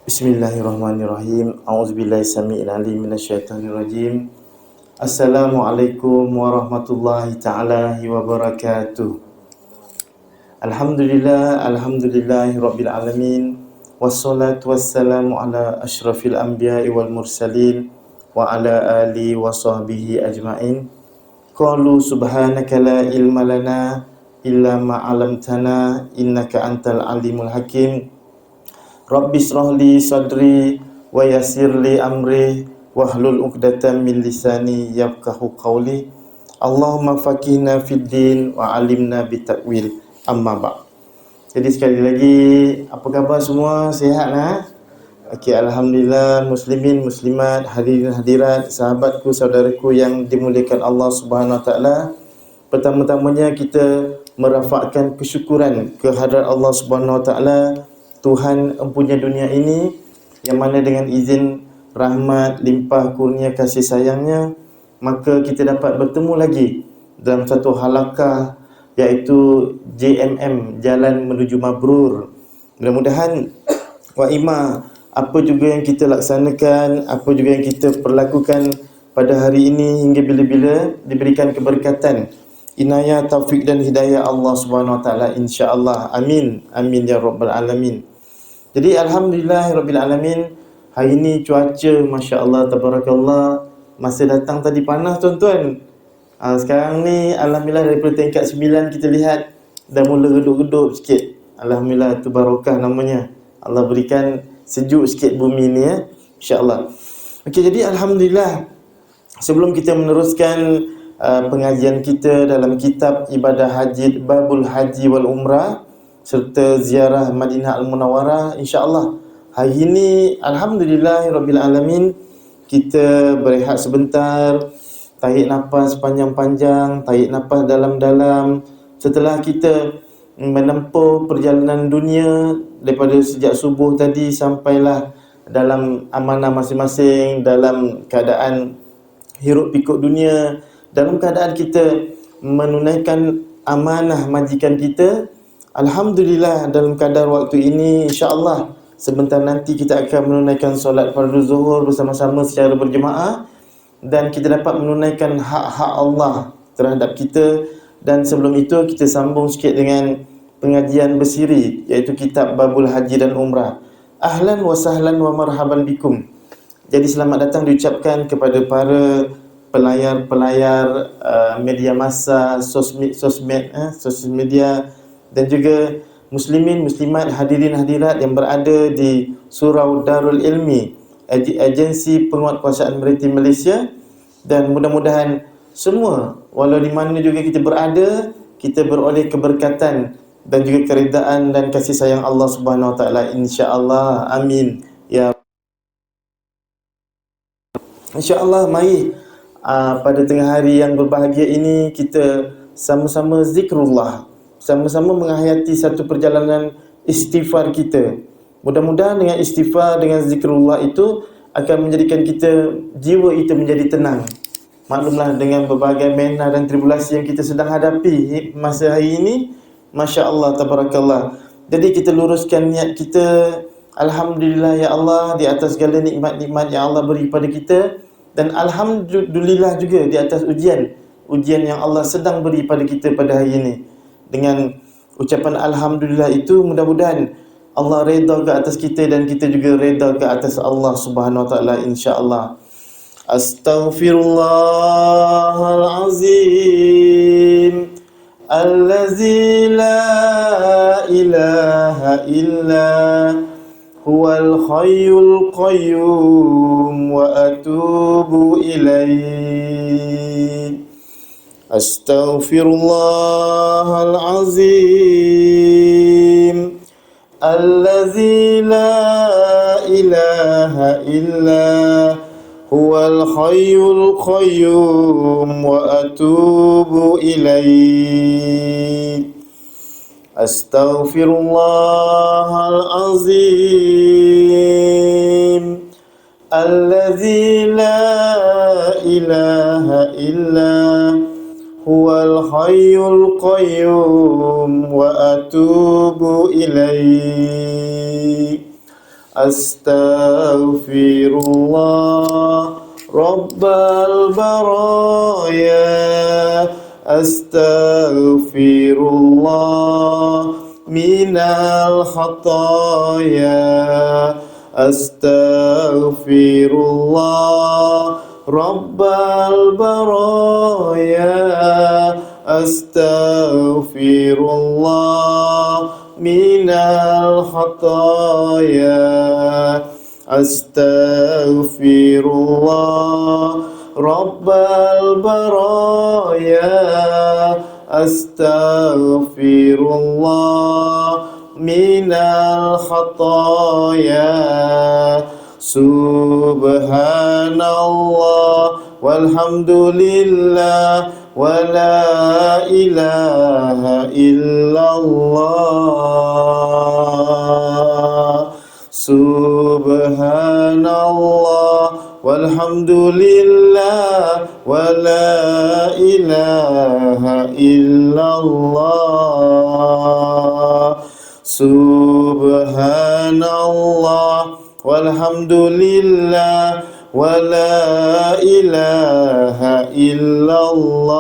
Bismillahirrahmanirrahim. A'udzubillahi samii'il 'aliim minasyaitonir rajim. Assalamualaikum warahmatullahi taala wabarakatuh. Alhamdulillahi rabbil alamin. Wassalatu wassalamu ala asyrafil anbiya'i wal mursalin wa ala alihi wa sahbihi ajma'in. Qalu subhanaka la ilma lana illa ma 'allamtana innaka antal alimul hakim. Rabbi shrah li sadri wa yassir li amri wahlul 'uqdatam min lisani yafqahu qawli. Allahumma faqihna fid din wa 'allimna bitakwil. Amma ba'. Jadi sekali lagi, apa khabar semua? Sihat nah? Okey, alhamdulillah, muslimin, muslimat, hadirin hadirat, sahabatku, saudaraku yang dimuliakan Allah Subhanahu wa taala. Pertama-tamanya kita merafakkan kesyukuran kehadrat Allah Subhanahu wa taala, Tuhan empunya dunia ini, yang mana dengan izin rahmat, limpah kurnia kasih sayangnya, maka kita dapat bertemu lagi dalam satu halaqah, iaitu JMM, Jalan Menuju Mabrur. Mudah-mudahan wa ima, apa juga yang kita laksanakan, apa juga yang kita perlakukan pada hari ini hingga bila-bila diberikan keberkatan, inayah, taufik dan hidayah Allah Subhanahu wa taala, insya-Allah. Amin. Amin ya rabbal alamin. Jadi alhamdulillah rabbil alamin, hari ini cuaca masya-Allah tabarakallah, masa datang tadi panas tuan-tuan. Sekarang ni alhamdulillah daripada tingkat 9 kita lihat dah mula redup-redup sikit. Alhamdulillah, tu barakah namanya. Allah berikan sejuk sikit bumi ni ya, insya-Allah. Okey, jadi alhamdulillah, sebelum kita meneruskan pengajian kita dalam kitab ibadah haji, Babul Haji wal Umrah serta ziarah Madinah Al-Munawwarah, insya-Allah hari ini alhamdulillah rabbil alamin, kita berehat sebentar, tarik nafas panjang-panjang, tarik nafas dalam-dalam setelah kita menempuh perjalanan dunia daripada sejak subuh tadi sampailah dalam amanah masing-masing, dalam keadaan hiruk pikuk dunia, dalam keadaan kita menunaikan amanah majikan kita. Alhamdulillah, dalam kadar waktu ini insya-Allah sebentar nanti kita akan menunaikan solat fardu zuhur bersama-sama secara berjemaah, dan kita dapat menunaikan hak-hak Allah terhadap kita. Dan sebelum itu kita sambung sikit dengan pengajian bersiri, iaitu kitab Babul Haji dan Umrah. Ahlan wa sahlan wa marhaban bikum. Jadi selamat datang diucapkan kepada para pelayar-pelayar media massa, sosial media, dan juga muslimin, muslimat, hadirin hadirat yang berada di Surau Darul Ilmi, agensi penguatkuasaan maritim Malaysia. Dan mudah-mudahan semua, walau di mana juga kita berada, kita beroleh keberkatan dan juga keridaan dan kasih sayang Allah Subhanahu wa taala, insya-Allah. Amin ya. InsyaAllah, mari pada tengah hari yang berbahagia ini kita sama-sama zikrullah, sama-sama menghayati satu perjalanan istighfar kita. Mudah-mudahan dengan istighfar, dengan zikrullah itu akan menjadikan kita, jiwa itu menjadi tenang. Maklumlah dengan berbagai menah dan tribulasi yang kita sedang hadapi masa hari ini, masya-Allah tabarakallah. Jadi kita luruskan niat kita, alhamdulillah ya Allah, di atas segala nikmat-nikmat yang Allah beri pada kita, dan alhamdulillah juga di atas ujian yang Allah sedang beri pada kita pada hari ini. Dengan ucapan alhamdulillah itu, mudah-mudahan Allah redha ke atas kita dan kita juga redha ke atas Allah Subhanahu wa taala, insya-Allah. Astaghfirullahalazim allazi la ilaha illa huwal hayyul qayyum wa atubu ilaihi. Astaghfirullahalazim allazi la ilaha illa huwal hayyul qayyum wa atubu ilaihi. Astaghfirullahalazim allazi la ilaha illa huwal hayyul qayyum wa atubu ilaihi. Astaghfirullah Rabbal baraya. Astaghfirullah minal khataya. Astaghfirullah Rabbal baraya. Astaghfirullah minal khataya. Astaghfirullah Rabbal baraya. Astaghfirullah minal khataya. Subhanallah walhamdulillah wa la ilaha illallah. Subhanallah walhamdulillah wa la ilaha illallah. Subhanallah walhamdulillah wa la ilaha illallah.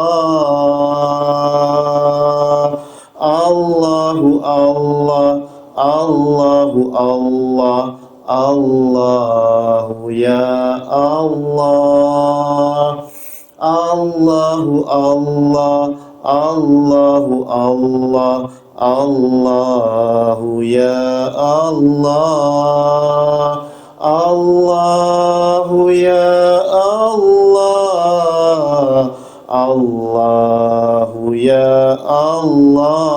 Allahu Allah, Allahu Allah, Allahu ya Allah. Allahu Allah, Allahu Allah, Allahu ya Allah. Allahu ya Allah, Allahu ya Allah.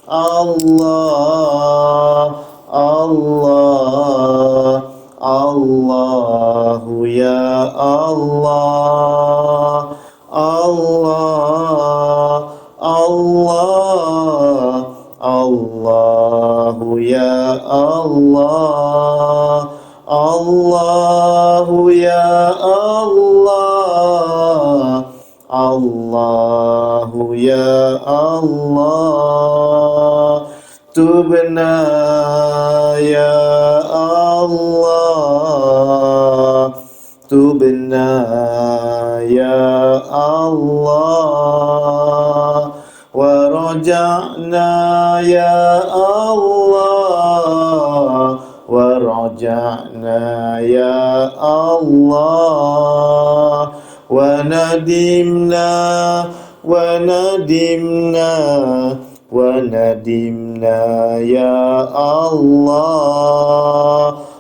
Allah, Allah, Allahu ya Allah. Allah, Allah, Allahu ya Allah. Allahu ya Allah. Allahu ya Allah. Tubna ya Allah. Tubna ya Allah. Wa raja'na ya Allah. Wa raja'na ya Allah. Wa nadimna, wa nadimna, wa nadimna ya Allah.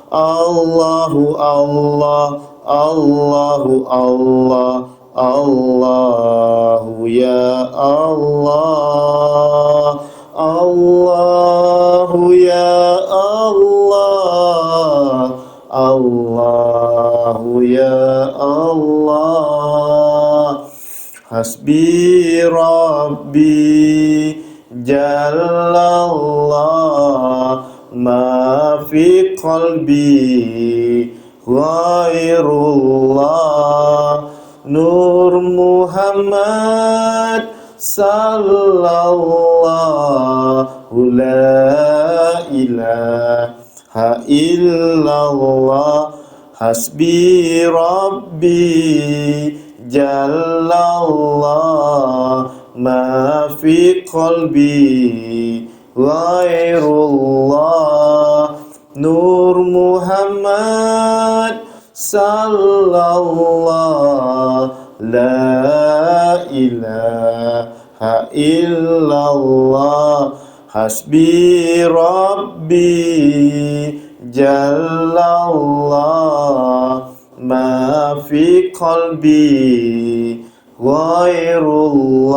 Allahu Allah, Allahu Allah, Allahu ya Allah. Allahu ya Allah. Allahu ya Allah. Hasbi Rabbi Jallallah ma fi qalbi ghairullah. Nur Muhammad sallallahu la ilaha illallah. Hasbi Rabbi Jallallah ma fi qalbi ghairullah. Nur Muhammad sallallahu la ilaha illallah. Hasbi Rabbi Jallallah ma fi qalbi ghairullah.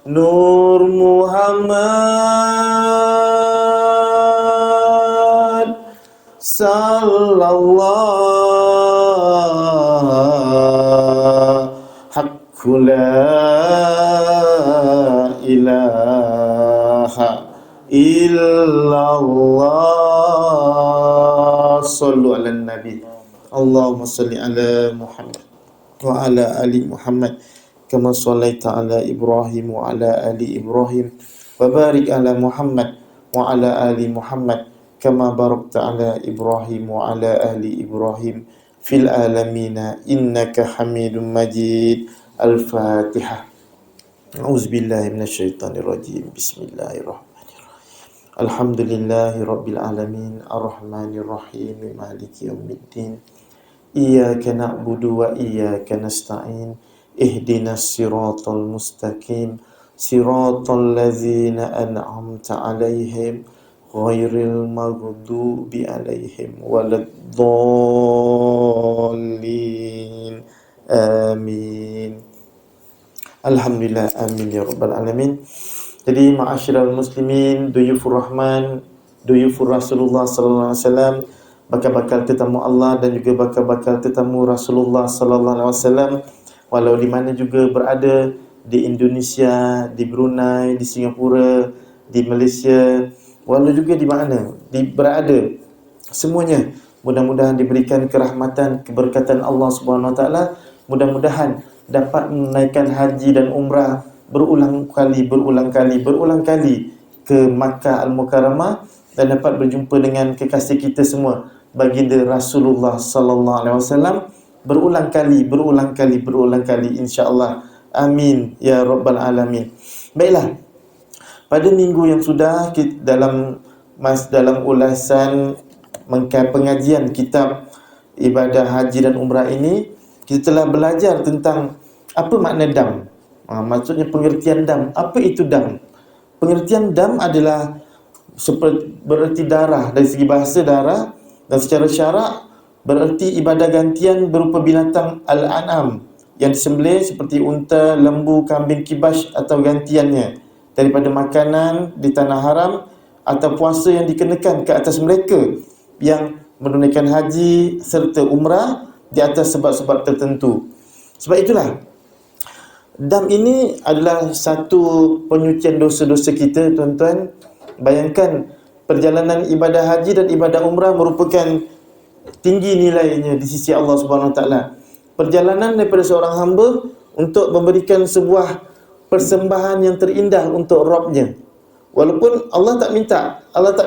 Nur Muhammad sallallahu haqqu la ilaha illallah. Sallu ala nabi. Allahumma salli ala Muhammad wa ala ali Muhammad kama sallaita ala Ibrahim wa ala ali Ibrahim wa barik ala Muhammad wa ala ali Muhammad kama barakta ala Ibrahim wa ala ahli Ibrahim fil alamin innaka Hamidum Majid. Al-Fatihah. A'udzubillahi minasyaitonir rajim. Bismillahirrahmanirrahim. Alhamdulillahi rabbil alamin arrahmanir rahim maliki yaumiddin. Iyyaka na'budu wa iyyaka nasta'in. Ihdinas siratal mustaqim. Siratal ladzina an'amta 'alaihim ghairil maghdubi 'alaihim waladdallin. Amin. Alhamdulillah, amin ya rabbal alamin. Jadi ma'asyiral muslimin, duyufur rahman, duyufur Rasulullah sallallahu alaihi wasallam, bakal-bakal tetamu Allah dan juga bakal-bakal tetamu Rasulullah sallallahu alaihi wasallam, walau di mana juga berada, di Indonesia, di Brunei, di Singapura, di Malaysia, walau juga di mana berada, semuanya mudah-mudahan diberikan kerahmatan, keberkatan Allah Subhanahu wa taala. Mudah-mudahan dapat menaikkan haji dan umrah berulang kali ke Makkah Al-Mukarramah dan dapat berjumpa dengan kekasih kita semua, baginda Rasulullah sallallahu alaihi wasallam, berulang kali insya-Allah. Amin ya rabbal alamin. Baiklah. Pada minggu yang sudah dalam ulasan pengajian kitab ibadah haji dan umrah ini, kita telah belajar tentang apa makna dam. Maksudnya pengertian dam. Apa itu dam? Pengertian dam adalah bererti darah dari segi bahasa darah, dan secara syarak bererti ibadah gantian berupa binatang al-an'am yang disembelih seperti unta, lembu, kambing kibas atau gantiannya daripada makanan di tanah haram atau puasa yang dikenakan ke atas mereka yang menunaikan haji serta umrah di atas sebab-sebab tertentu. Sebab itulah dam ini adalah satu penyucian dosa-dosa kita, tuan-tuan. Bayangkan perjalanan ibadah haji dan ibadah umrah merupakan tinggi nilainya di sisi Allah Subhanahu Wa Taala. Perjalanan daripada seorang hamba untuk memberikan sebuah persembahan yang terindah untuk Rabb-Nya. Walaupun Allah tak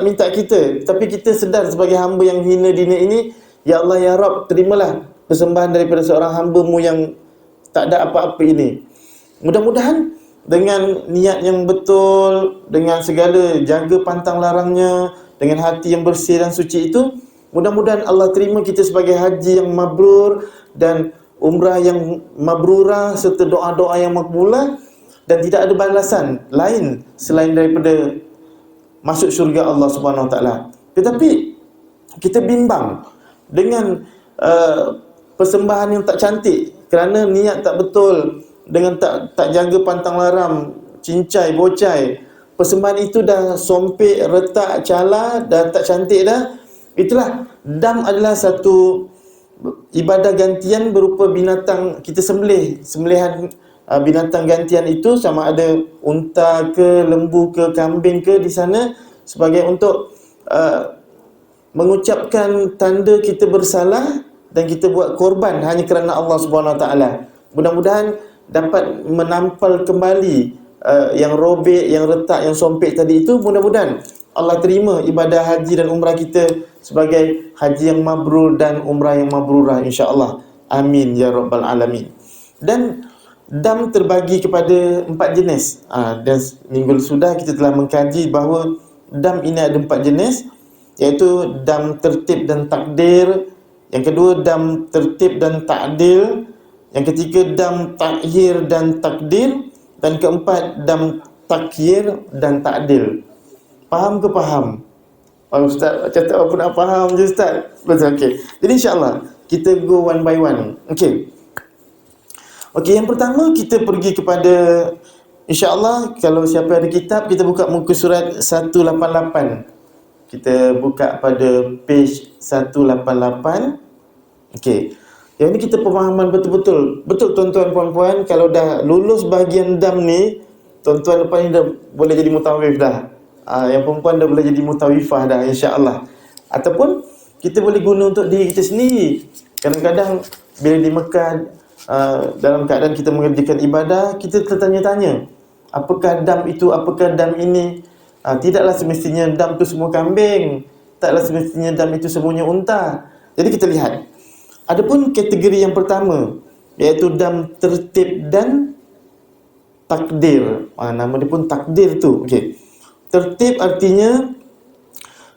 minta kita, tapi kita sedar sebagai hamba yang hina dina ini, ya Allah ya Rabb, terimalah persembahan daripada seorang hamba-Mu yang tak ada apa-apa ini. Mudah-mudahan dengan niat yang betul, dengan segala jaga pantang larangnya, dengan hati yang bersih dan suci itu, mudah-mudahan Allah terima kita sebagai haji yang mabrur dan umrah yang mabrurah serta doa-doa yang makbulah, dan tidak ada balasan lain selain daripada masuk syurga Allah Subhanahu Wa Taala. Tetapi kita bimbang dengan persembahan yang tak cantik kerana niat tak betul, dengan tak jaga pantang larang, cincai, bocai. Persembahan itu dah sompek, retak, cala, dah tak cantik dah. Itulah, dam adalah satu ibadah gantian berupa binatang kita sembelihan binatang gantian itu, sama ada unta ke, lembu ke, kambing ke di sana, sebagai untuk mengucapkan tanda kita bersalah dan kita buat korban hanya kerana Allah Subhanahu Wa Taala. Mudah-mudahan dapat menampal kembali yang robek, yang retak, yang sompek tadi itu. Mudah-mudahan Allah terima ibadah haji dan umrah kita sebagai haji yang mabrur dan umrah yang mabrurah, insya-Allah. Amin ya rabbal alamin. Dan dam terbagi kepada 4 jenis. Dan minggu sudah kita telah mengkaji bahawa dam ini ada 4 jenis, iaitu dam tertib dan takdir. Yang kedua, dam tertib dan ta'dil. Yang ketiga, dam takhir dan takdir. Dan keempat, dam takyir dan ta'dil. Faham ke faham? Ustaz cakap apa nak faham je Ustaz. Betul, okey. Jadi insya-Allah kita go one by one. Okey. Okey, yang pertama kita pergi kepada, insya-Allah kalau siapa ada kitab, kita buka muka surat 188. Kita buka pada page 188. Okey. Yang ini kita pemahaman betul-betul. Betul tuan-tuan puan-puan, kalau dah lulus bahagian dam ni, tuan-tuan lepas ni dah boleh jadi mutawif dah. Yang perempuan dah boleh jadi mutawifah dah, insya-Allah. Ataupun kita boleh guna untuk diri kita sendiri. Kadang-kadang bila di Mekah, dalam keadaan kita mengerjakan ibadah, kita tertanya-tanya, apakah dam itu, apakah dam ini? Tidaklah semestinya dam tu semua kambing. taklah semestinya dam itu semuanya unta. Jadi kita lihat. Adapun kategori yang pertama, iaitu dam tertib dan takdir. Nama dia pun takdir tu. Okey. Tertib artinya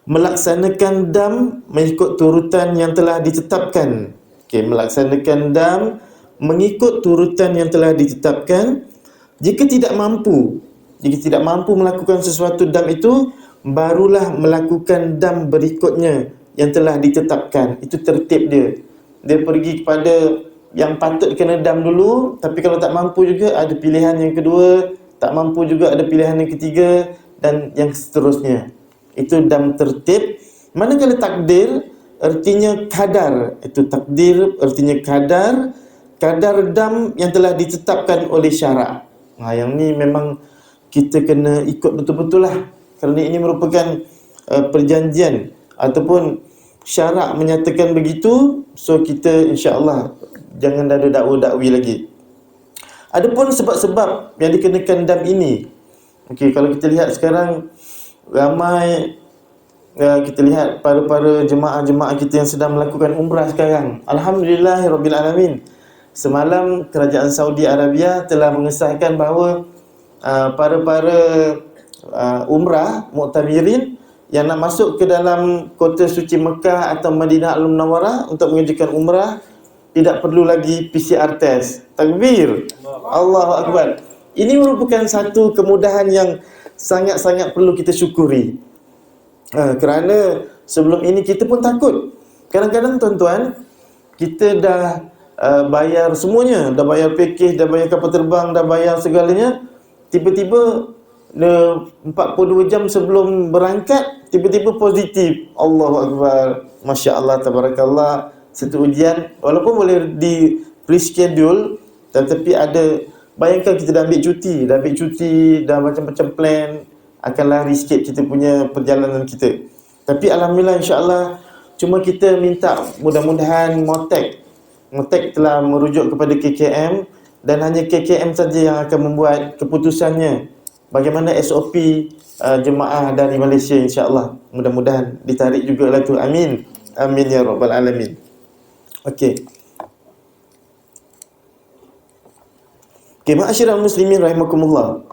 melaksanakan dam mengikut turutan yang telah ditetapkan. Okey, melaksanakan dam mengikut turutan yang telah ditetapkan. Jika tidak mampu melakukan sesuatu dam itu, barulah melakukan dam berikutnya yang telah ditetapkan. Itu tertib dia. Dia pergi kepada yang patut kena dam dulu, tapi kalau tak mampu juga ada pilihan yang kedua, tak mampu juga ada pilihan yang ketiga, dan yang seterusnya. Itu dam tertib. Manakala takdir artinya kadar. Itu takdir artinya kadar dam yang telah ditetapkan oleh syarak. Yang ni memang kita kena ikut betul-betul lah, kerana ini merupakan perjanjian ataupun syarak menyatakan begitu. So kita insya-Allah jangan ada dakwa-dakwi lagi. Adapun sebab-sebab yang dikenakan dam ini, okey, kalau kita lihat sekarang ramai kita lihat para jemaah-jemaah kita yang sedang melakukan umrah sekarang. Alhamdulillahirabbil alamin. Semalam kerajaan Saudi Arabia telah mengesahkan bahawa para umrah muktamirin yang nak masuk ke dalam kota suci Mekah atau Madinah Al-Munawwarah untuk mengerjakan umrah tidak perlu lagi PCR test. Takbir. Allahu Akbar. Ini merupakan satu kemudahan yang sangat-sangat perlu kita syukuri. Kerana sebelum ini kita pun takut. Kadang-kadang tuan-tuan, kita dah bayar semuanya, dah bayar package, dah bayar kapal terbang, dah bayar segalanya. Tiba-tiba 42 jam sebelum berangkat, tiba-tiba positif. Allahu Akbar. Masya Allah, tabarakallah. Satu ujian, walaupun boleh di reschedule, tetapi ada, bayangkan kita dah ambil cuti, dah macam-macam plan, akan lari sikit kita punya perjalanan kita. Tapi alhamdulillah, insya-Allah, cuma kita minta mudah-mudahan Motek telah merujuk kepada KKM, dan hanya KKM saja yang akan membuat keputusannya bagaimana SOP jemaah dari Malaysia, insya-Allah. Mudah-mudahan ditarik jugalah tu. Amin. Amin ya rabbal alamin. Okey. Okey, ma'asyiral muslimin rahimakumullah.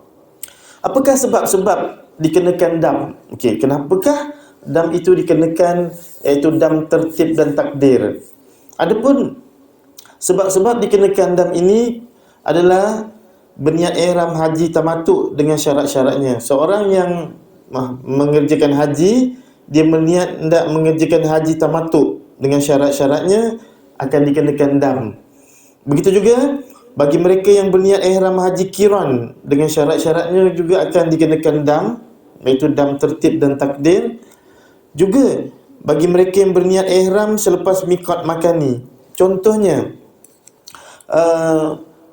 Apakah sebab-sebab dikenakan dam? Okey, kenapakah dam itu dikenakan, iaitu dam tertib dan takdir? Adapun sebab-sebab dikenakan dam ini adalah berniat ihram haji tamattu dengan syarat-syaratnya. Seorang yang mengerjakan haji, dia berniat hendak mengerjakan haji tamattu dengan syarat-syaratnya, akan dikenakan dam. Begitu juga bagi mereka yang berniat ihram haji qiran dengan syarat-syaratnya juga akan dikenakan dam, iaitu dam tertib dan takdir. Juga bagi mereka yang berniat ihram selepas miqat makani. Contohnya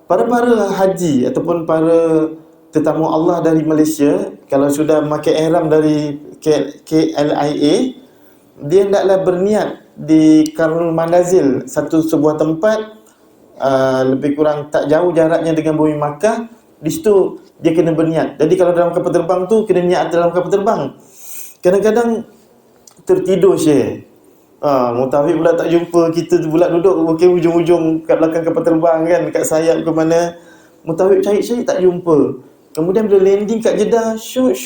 para haji ataupun para tetamu Allah dari Malaysia, kalau sudah memakai ihram dari KLIA, dia hendaklah berniat di Karnul Manazil, sebuah tempat lebih kurang tak jauh jaraknya dengan bumi Makkah. Di situ dia kena berniat. Jadi kalau dalam kapal terbang tu, kena niat dalam kapal terbang. Kadang-kadang tertidur Syekh. Mutawif pula tak jumpa, kita tu pula duduk ujung-ujung kat belakang kapal terbang kan, dekat sayap ke mana. Mutawif cari tak jumpa. Kemudian bila landing kat Jeddah, shoot.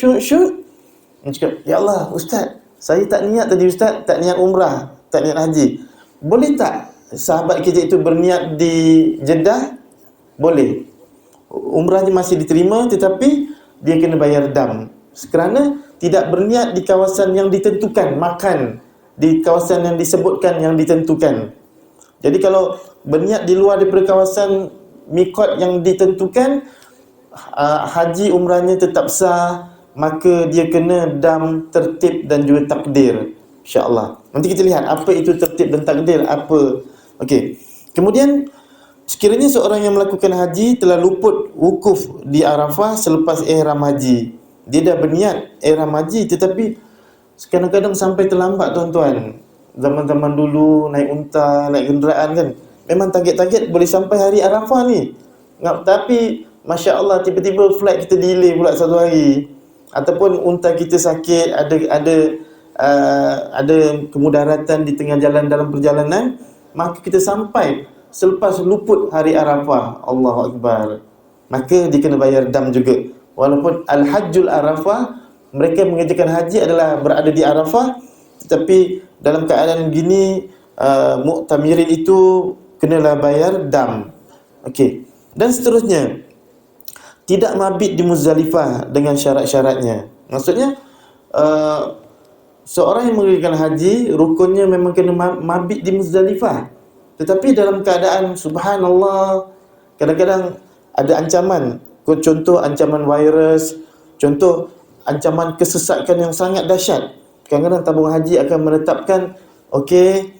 Dia cakap, "Ya Allah, Ustaz, saya tak niat tadi Ustaz, tak niat umrah, tak niat haji. Boleh tak sahabat kita itu berniat di Jeddah?" Boleh. Umrahnya masih diterima, tetapi dia kena bayar dam. Kerana tidak berniat di kawasan yang ditentukan, makan di kawasan yang disebutkan, yang ditentukan. Jadi kalau berniat di luar daripada kawasan miqat yang ditentukan, haji umrahnya tetap sah, maka dia kena dam tertib dan juga takdir, insya-Allah. Nanti kita lihat apa itu tertib dan takdir, apa. Okey. Kemudian sekiranya seorang yang melakukan haji telah luput wukuf di Arafah selepas ihram haji. Dia dah berniat ihram haji, tetapi kadang-kadang sampai terlambat tuan-tuan. Zaman-zaman dulu naik unta, naik kenderaan kan, memang target-target boleh sampai hari Arafah ni. Tapi Masya Allah, tiba-tiba flight kita delay pula satu hari, ataupun unta kita sakit, ada ada kemudaratan di tengah jalan dalam perjalanan, maka kita sampai selepas luput hari Arafah, Allahu Akbar, maka dia kena bayar dam juga. Walaupun Al-Hajjul Arafah, mereka mengerjakan haji adalah berada di Arafah, tetapi dalam keadaan gini mu'tamirin itu kenalah bayar dam. Okey. Dan seterusnya, tidak mabit di Muzdalifah dengan syarat-syaratnya. Maksudnya seorang yang mengerjakan haji, rukunnya memang kena mabit di Muzdalifah. Tetapi dalam keadaan subhanallah, kadang-kadang ada ancaman. Contoh ancaman virus, contoh ancaman kesesakan yang sangat dahsyat. Kadang-kadang tabung haji akan menetapkan, okey,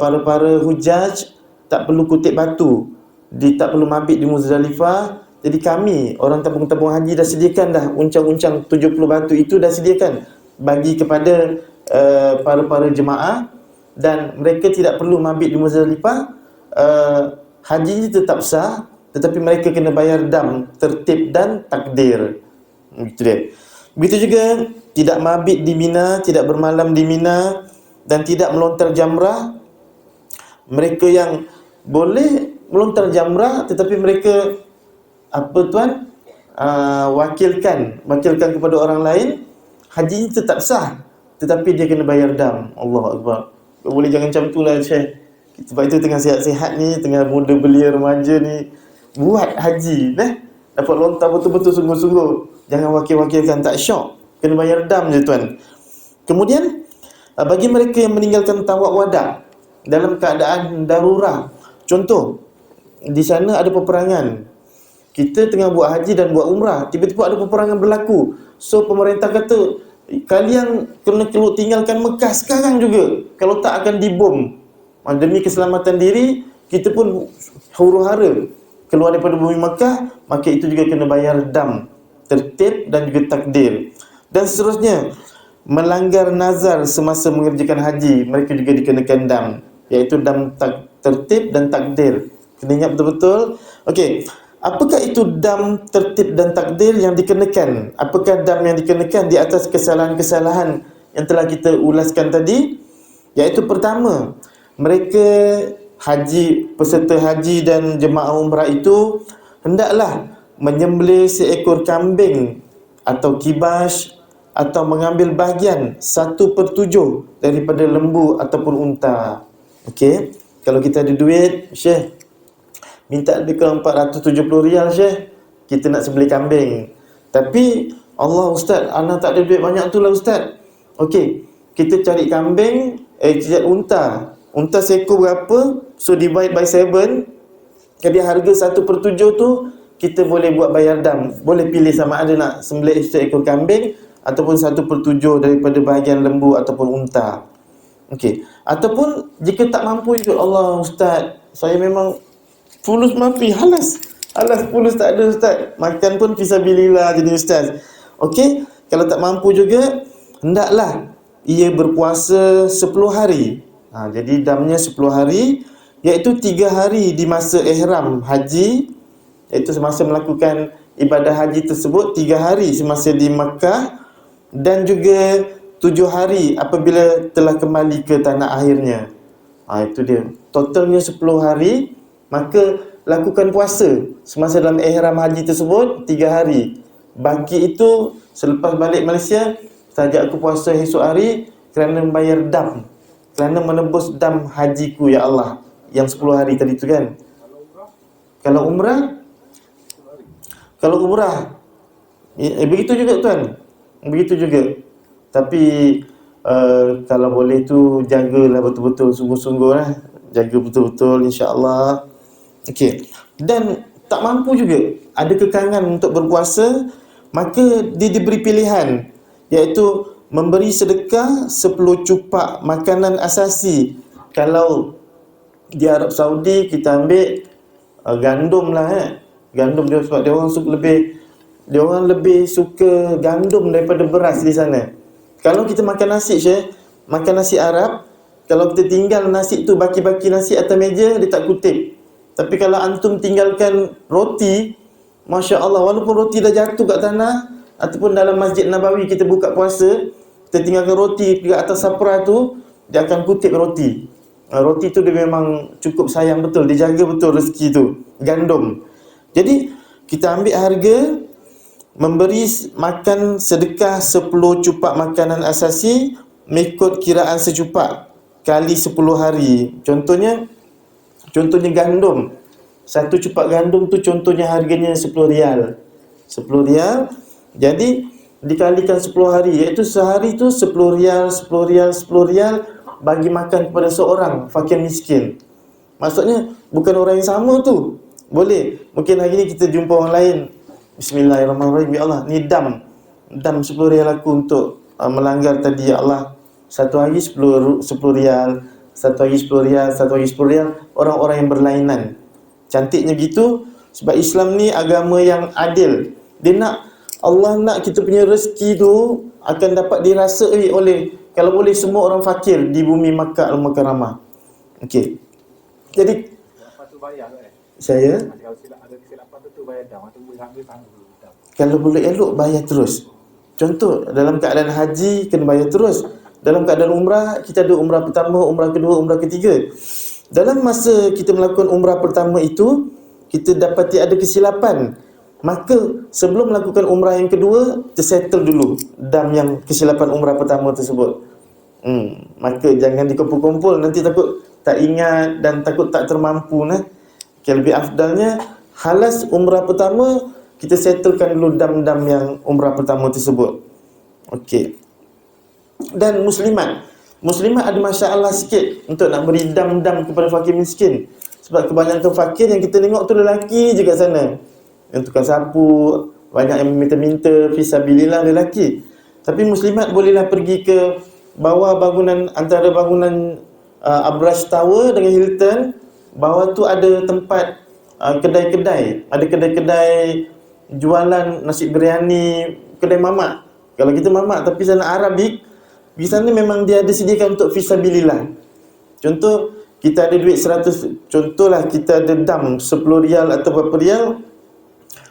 para hujaj tak perlu kutip batu, tak perlu mabit di Muzdalifah. Jadi kami, orang tabung-tabung haji dah sediakan dah uncang-uncang 70 batu itu dah sediakan bagi kepada para jemaah, dan mereka tidak perlu mabit di Muzdalifah. Haji tetap sah, tetapi mereka kena bayar dam, tertib dan takdir. Begitu dia. Begitu juga tidak mabit di Mina, tidak bermalam di Mina, dan tidak melontar jamrah. Mereka yang boleh melontar jamrah, tetapi mereka wakilkan kepada orang lain, haji tetap sah, tetapi dia kena bayar dam. Allahu Akbar. Boleh jangan macam tu lah, Syekh. Sebab itu tengah sihat-sihat ni, tengah muda belia remaja ni, buat haji, dapat lontar betul-betul sungguh-sungguh. Jangan wakil-wakilkan, tak syok. Kena bayar dam je, tuan. Kemudian, bagi mereka yang meninggalkan tawaf wada dalam keadaan darurat. Contoh, di sana ada peperangan. Kita tengah buat haji dan buat umrah, tiba-tiba ada peperangan berlaku. So, pemerintah kata, kalian kena tinggalkan Mekah sekarang juga. Kalau tak akan dibom. Demi keselamatan diri, kita pun huru-hara keluar daripada bumi Makkah, maka itu juga kena bayar dam, tertib dan juga takdir. Dan seterusnya, melanggar nazar semasa mengerjakan haji, mereka juga dikenakan dam, iaitu dam tertib dan takdir. Kena ingat betul-betul. Okey, apakah itu dam, tertib dan takdir yang dikenakan? Apakah dam yang dikenakan di atas kesalahan-kesalahan yang telah kita ulaskan tadi? Iaitu pertama, mereka peserta haji dan jemaah umrah itu hendaklah menyembelih seekor kambing atau kibas, atau mengambil bahagian 1/7 daripada lembu ataupun unta. Okey, kalau kita ada duit, Syekh, minta lebih kurang 470 riyal, Syekh, kita nak sembelih kambing. Tapi Allah, Ustaz, ana tak ada duit banyak tu lah, Ustaz. Okey, kita cari kambing, unta seekor berapa, so divide by 7. Jadi harga 1/7 tu kita boleh buat bayar dam. Boleh pilih sama ada nak sembelih seekor kambing ataupun 1/7 daripada bahagian lembu ataupun unta. Okey, ataupun jika tak mampu juga, Allah, Ustaz, saya memang fulus mafi, halas fulus tak ada, Ustaz, makan pun fisabilillah jadi, Ustaz. Okey, kalau tak mampu juga, hendaklah ia berpuasa 10 hari. Jadi damnya 10 hari, iaitu 3 hari di masa ihram haji, iaitu semasa melakukan ibadah haji tersebut, 3 hari semasa di Makkah, dan juga 7 hari apabila telah kembali ke tanah akhirnya. Itu dia. Totalnya 10 hari, maka lakukan puasa semasa dalam ihram haji tersebut 3 hari. Baki itu selepas balik Malaysia, saja aku puasa esok hari kerana membayar dam, kerana menebus dam hajiku, ya Allah, yang 10 hari tadi tu kan. Kalau umrah begitu juga, tuan. Begitu juga. Tapi kalau boleh tu jagalah betul-betul, sungguh-sungguh lah. Jaga betul-betul, insya-Allah. Okey. Dan tak mampu juga, ada kekangan untuk berpuasa, maka dia diberi pilihan, iaitu memberi sedekah 10 cupak makanan asasi. Kalau di Arab Saudi kita ambil gandum lah, gandum dia, sebab dia orang lebih suka gandum daripada beras di sana. Kalau kita makan nasi, Syekh, makan nasi Arab, kalau kita tinggal nasi tu, baki-baki nasi atas meja, dia tak kutip. Tapi kalau antum tinggalkan roti, Masya Allah, walaupun roti dah jatuh kat tanah, ataupun dalam Masjid Nabawi kita buka puasa, kita tinggalkan roti di atas sapra tu, dia akan kutip roti. Roti tu dia memang cukup sayang betul, dia jaga betul rezeki tu, gandum. Jadi kita ambil harga, memberi makan sedekah 10 cupak makanan asasi mengikut kiraan secupak kali 10 hari. Contohnya gandum. Satu cupak gandum tu contohnya harganya 10 rial. 10 rial. Jadi dikalikan 10 hari, iaitu sehari tu 10 rial, 10 rial, 10 rial bagi makan kepada seorang fakir miskin. Maksudnya bukan orang yang sama tu. Boleh. Mungkin hari ni kita jumpa orang lain. Bismillahirrahmanirrahim. Ya Allah, ni dam 10 rial aku untuk melanggar tadi. Ya Allah, satu hari 10 rial, satu hari 10 rial, satu hari 10 rial. Orang-orang yang berlainan. Cantiknya gitu. Sebab Islam ni agama yang adil. Allah nak kita punya rezeki tu akan dapat dirasai oleh, kalau boleh, semua orang fakir di bumi Makkah Al-Mukarramah. Okey. Jadi lepas tu bayar tu saya kalau ada kesilapan tu bayar dah. Waktu ambil tangguh dah. kalau boleh elok bayar terus. Contoh dalam keadaan haji kena bayar terus. Dalam keadaan umrah, kita ada umrah pertama, umrah kedua, umrah ketiga. Dalam masa kita melakukan umrah pertama itu, kita dapati ada kesilapan. Maka sebelum melakukan umrah yang kedua, tersettle dulu dam yang kesilapan umrah pertama tersebut. Maka jangan dikumpul-kumpul, nanti takut tak ingat dan takut tak termampu. Lebih afdalnya halas umrah pertama, kita settlekan dulu dam-dam yang umrah pertama tersebut. Okey. Dan muslimat ada masalah sikit untuk nak beri dam-dam kepada fakir miskin. Sebab kebanyakan fakir yang kita tengok tu lelaki je kat sana, yang tukang sapu, banyak yang minta-minta fisabilillah lelaki. Tapi muslimat bolehlah pergi ke bawah bangunan, antara bangunan Abrash Tower dengan Hilton. Bawah tu ada tempat kedai-kedai. Ada kedai-kedai jualan nasi biryani, kedai mamak. Kalau kita mamak tapi sana Arabik, di sana memang dia ada sediakan untuk fisabilillah. Contoh, kita ada duit 100, contohlah kita ada dam 10 rial atau berapa rial,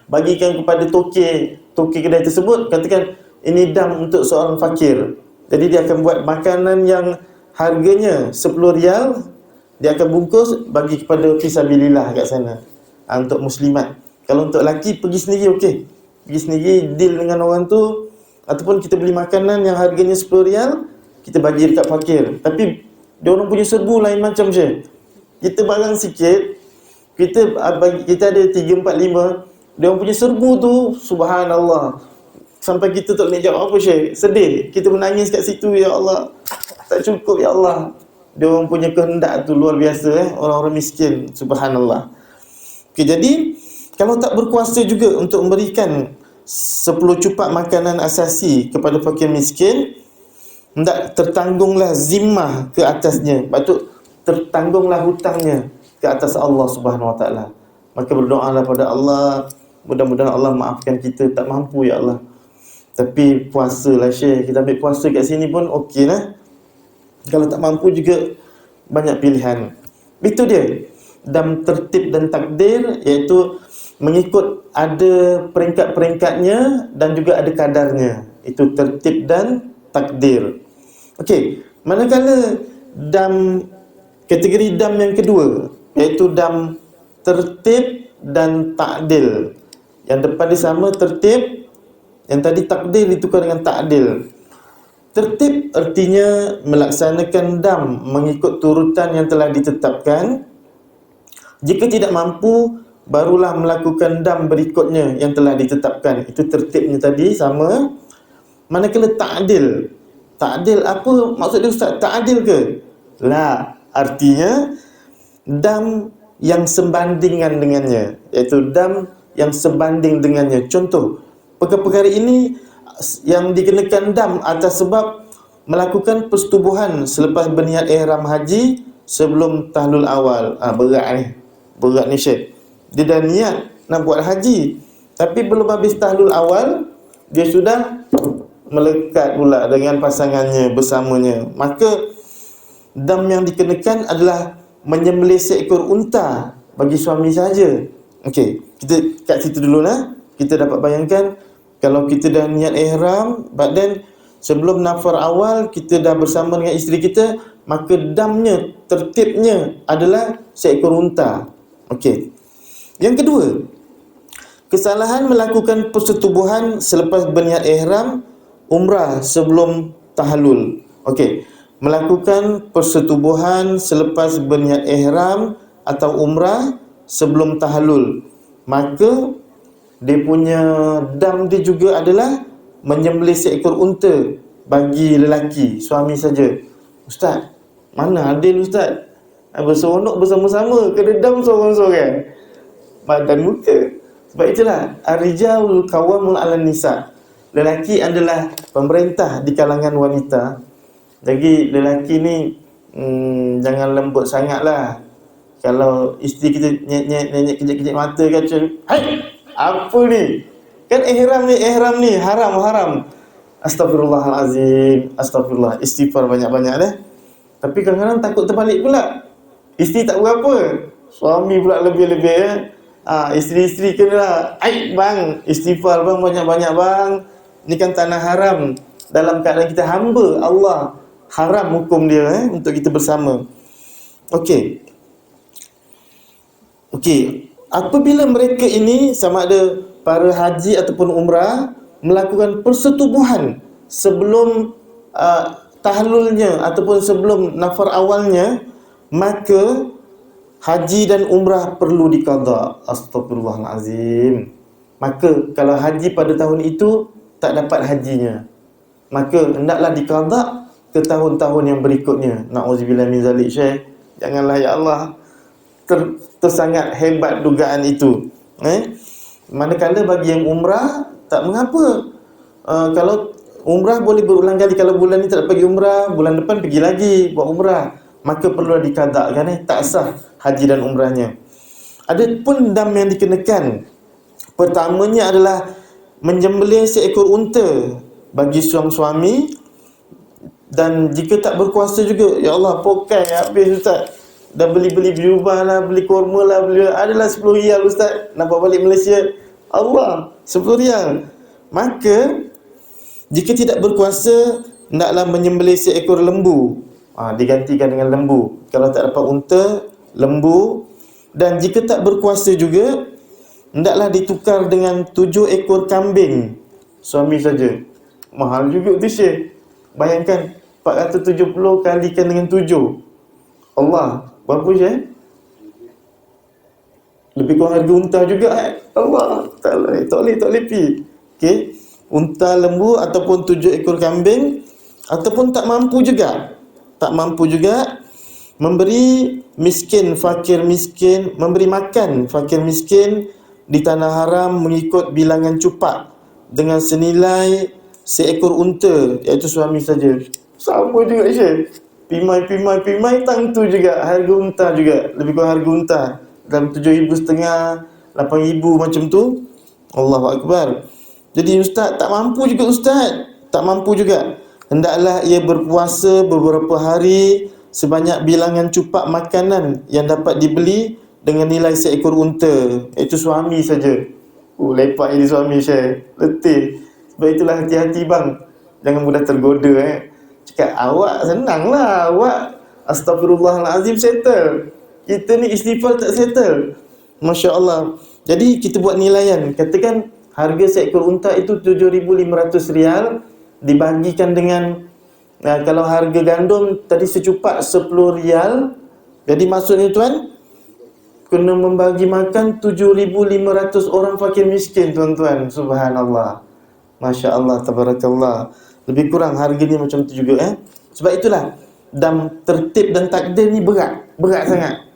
bagikan kepada toke kedai tersebut, katakan ini dam untuk seorang fakir. Jadi dia akan buat makanan yang harganya 10 rial, dia akan bungkus bagi kepada fisabilillah kat sana. Untuk muslimat. Kalau untuk lelaki, pergi sendiri okey. Pergi sendiri, deal dengan orang tu, ataupun kita beli makanan yang harganya 10 rial, kita bagi dekat fakir. Tapi dia orang punya serbu lain macam je. Kita barang sikit, kita ada 3, 4, 5, dia orang punya serbu tu, subhanallah, sampai kita tak boleh jawab apa Syekh. Sedih, kita menangis kat situ. Ya Allah, tak cukup ya Allah. Dia orang punya kehendak tu luar biasa. Orang-orang miskin, subhanallah. Okay, jadi kalau tak berkuasa juga untuk memberikan 10 cupak makanan asasi kepada fakir miskin, hendak tertanggunglah zimmah ke atasnya. Patut tertanggunglah hutangnya ke atas Allah Subhanahu Wa Taala. Maka berdoalah pada Allah, mudah-mudahan Allah maafkan kita, tak mampu ya Allah. Tapi puasalah Syekh, kita ambil puasa kat sini pun okey lah. Kalau tak mampu juga banyak pilihan. Itu dia dam tertib dan takdir, iaitu mengikut ada peringkat-peringkatnya dan juga ada kadarnya. Itu tertib dan takdir. Okey, manakala dam, kategori dam yang kedua, iaitu dam tertib dan takdil. Yang depan dia sama, tertib. Yang tadi takdir ditukar dengan takdil. Tertib artinya melaksanakan dam mengikut turutan yang telah ditetapkan. Jika tidak mampu, barulah melakukan dam berikutnya yang telah ditetapkan. Itu tertibnya tadi sama. Manakala ta'dil. Ta'dil apa maksud dia Ustaz? Ta'dil ke? La, artinya dam yang sebandingan dengannya, iaitu dam yang sebanding dengannya. Contoh, perkara-perkara ini yang dikenakan dam atas sebab melakukan persetubuhan selepas berniat ihram haji sebelum tahlul awal. Berat ni Syekh. Dia dah niat nak buat haji, tapi belum habis tahlul awal, dia sudah melekat pula dengan pasangannya bersamanya. Maka dam yang dikenakan adalah menyembelih seekor unta bagi suami saja. Okey, kita kat situ dulu lah. Kita dapat bayangkan kalau kita dah niat ihram, but then sebelum nafar awal kita dah bersama dengan isteri kita, maka damnya, tertibnya adalah seekor unta. Okey. Yang kedua, kesalahan melakukan persetubuhan selepas berniat ihram umrah sebelum tahallul. Okey. Melakukan persetubuhan selepas berniat ihram atau umrah sebelum tahallul, maka dia punya dam dia juga adalah menyembelih seekor unta bagi lelaki, suami saja. Ustaz, mana adil Ustaz? Berseronok bersama-sama, kena dam seorang-seorang badan muka. Sebab itulah ar-rijalul qawwamun 'alan nisa. Lelaki adalah pemerintah di kalangan wanita. Jadi lelaki ni jangan lembut sangatlah. Kalau isteri kita nyet kejap-kejap mata kata, "Hai, apa ni? Kan ihram ni haram. Astagfirullahalazim, astagfirullah, istighfar banyak-banyak dah." Tapi kadang-kadang takut terbalik pula. Isteri tak berapa, suami pula lebih-lebih isteri-isteri kenalah, "Ai bang, istighfar bang banyak-banyak bang. Ni kan tanah haram." Dalam keadaan kita hamba Allah, haram hukum dia untuk kita bersama. Okey. Apabila mereka ini sama ada para haji ataupun umrah melakukan persetubuhan sebelum tahallulnya ataupun sebelum nafar awalnya, maka haji dan umrah perlu diqada. Astagfirullahalazim. Maka kalau haji pada tahun itu tak dapat hajinya, maka hendaklah diqada ke tahun-tahun yang berikutnya. Nauzubillah min zalik, Syekh. Janganlah ya Allah. Tersangat hebat dugaan itu. Manakala bagi yang umrah tak mengapa. Kalau umrah boleh berulang kali. Kalau bulan ni tak dapat pergi umrah, bulan depan pergi lagi buat umrah, maka perlu dikadakan tak sah haji dan umrahnya. Ada pun dam yang dikenakan. Pertamanya adalah menyembelih seekor unta bagi suami-suami, dan jika tak berkuasa juga, ya Allah, pokai habis Ustaz. Dah beli jubah lah, beli kurma lah, adalah 10 riyal Ustaz, nak bawa balik Malaysia. Allah, 10 riyal. Maka jika tidak berkuasa, hendaklah menyembelih seekor lembu. Digantikan dengan lembu. Kalau tak dapat unta, lembu. Dan jika tak berkuasa juga, hendaklah ditukar dengan 7 ekor kambing. Suami saja. Mahal juga tu, Syekh. Bayangkan 470 kalikan dengan 7. Allah, berapa, Syekh? Lebih kurang harga unta juga. Allah, tak boleh pi. Okey. Unta, lembu ataupun 7 ekor kambing. Ataupun tak mampu juga, memberi miskin, fakir miskin, memberi makan fakir miskin di tanah haram mengikut bilangan cupak dengan senilai seekor unta, iaitu suami saja. Sama juga, Syekh. Pimai tang tu juga, harga unta juga, lebih kurang harga unta dalam 7,500, 8,000 macam tu. Allahu Akbar. Jadi Ustaz tak mampu juga, hendaklah ia berpuasa beberapa hari sebanyak bilangan cupak makanan yang dapat dibeli dengan nilai seekor unta, iaitu suami saja. Lepak ini suami, Syekh. Letih. Sebab itulah hati-hati bang, jangan mudah tergoda. Cakap awak senanglah, awak astagfirullahalazim settle. Kita ni istighfar tak settle. Masya Allah. Jadi kita buat nilaian. Katakan harga seekor unta itu 7,500 riyal dibagikan dengan kalau harga gandum tadi secupak 10 riyal. Jadi maksudnya tuan, kena membagi makan 7,500 orang fakir miskin, tuan-tuan. Subhanallah. Masya Allah, tabarakallah. Lebih kurang harganya macam tu juga. Sebab itulah dam tertib dan takdir ni berat sangat.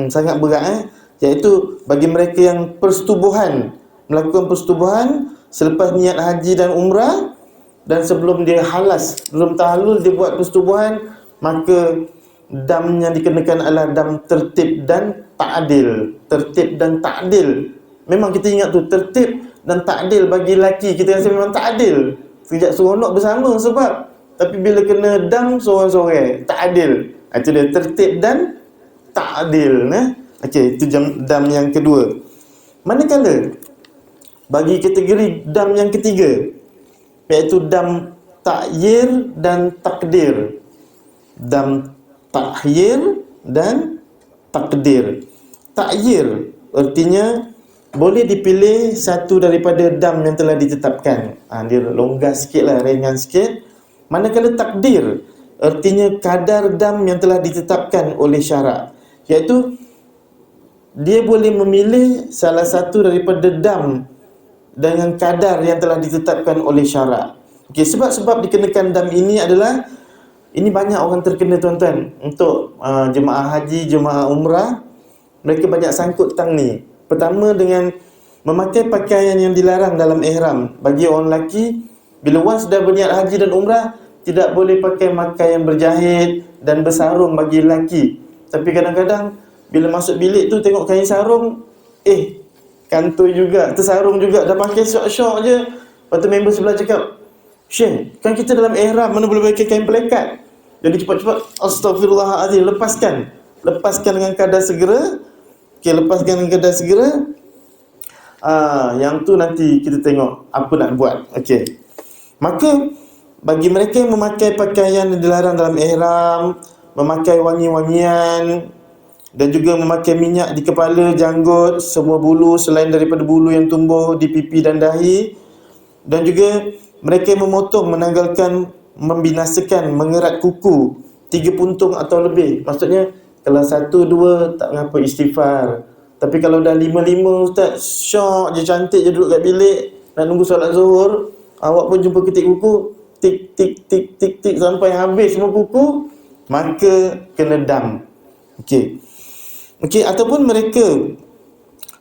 Sangat berat. Iaitu bagi mereka yang melakukan persetubuhan selepas niat haji dan umrah, dan sebelum dia halas, belum tahallul dia buat persetubuhan, maka dam yang dikenakan adalah dam tertib dan ta'dil. Tertib dan ta'dil. Memang kita ingat tu, tertib dan ta'dil bagi lelaki kita rasa memang ta'dil. Sekejap seronok bersama sebab, tapi bila kena dam seorang-seorang, ta'dil. Itu dia, tertib dan ta'dil. Okey, itu dam yang kedua. Manakala bagi kategori dam yang ketiga, iaitu dam takyir dan takdir. Dam takyir dan takdir. Takyir artinya boleh dipilih satu daripada dam yang telah ditetapkan. Dia longgar sikit lah, ringan sikit. Manakala takdir artinya kadar dam yang telah ditetapkan oleh syarak, iaitu dia boleh memilih salah satu daripada dam dengan kadar yang telah ditetapkan oleh syarak. Okey, sebab-sebab dikenakan dam ini adalah, ini banyak orang terkena tuan-tuan. Untuk jemaah haji, jemaah umrah, mereka banyak sangkut tang ni. Pertama, dengan memakai pakaian yang dilarang dalam ihram. Bagi orang lelaki, bila once dah berniat haji dan umrah, tidak boleh pakai pakaian berjahit dan bersarung bagi lelaki. Tapi kadang-kadang bila masuk bilik tu tengok kain sarung, kantoi juga, tersarung juga, dah pakai syok-syok je. Lepas tu member sebelah cakap, "Syekh, kan kita dalam ihram, mana boleh pakai kain pelekat?" Jadi cepat-cepat, astagfirullahaladzim, lepaskan dengan kadar segera. Okey, lepaskan dengan kadar segera. Yang tu nanti kita tengok apa nak buat. Okey. Maka bagi mereka yang memakai pakaian yang dilarang dalam ihram, memakai wangi-wangian dan juga memakai minyak di kepala, janggut, semua bulu selain daripada bulu yang tumbuh di pipi dan dahi, dan juga mereka yang memotong, menanggalkan, membinasakan, mengerat kuku 3 puntung atau lebih. Maksudnya kalau 1, 2 tak mengapa, istighfar. Tapi kalau dah 5 ustaz, syok je, cantik je duduk kat bilik nak nunggu solat zuhur, awak pun jumpa ketik kuku, tik tik tik tik tik sampai habis semua kuku, maka kena dam. Okey. Ataupun mereka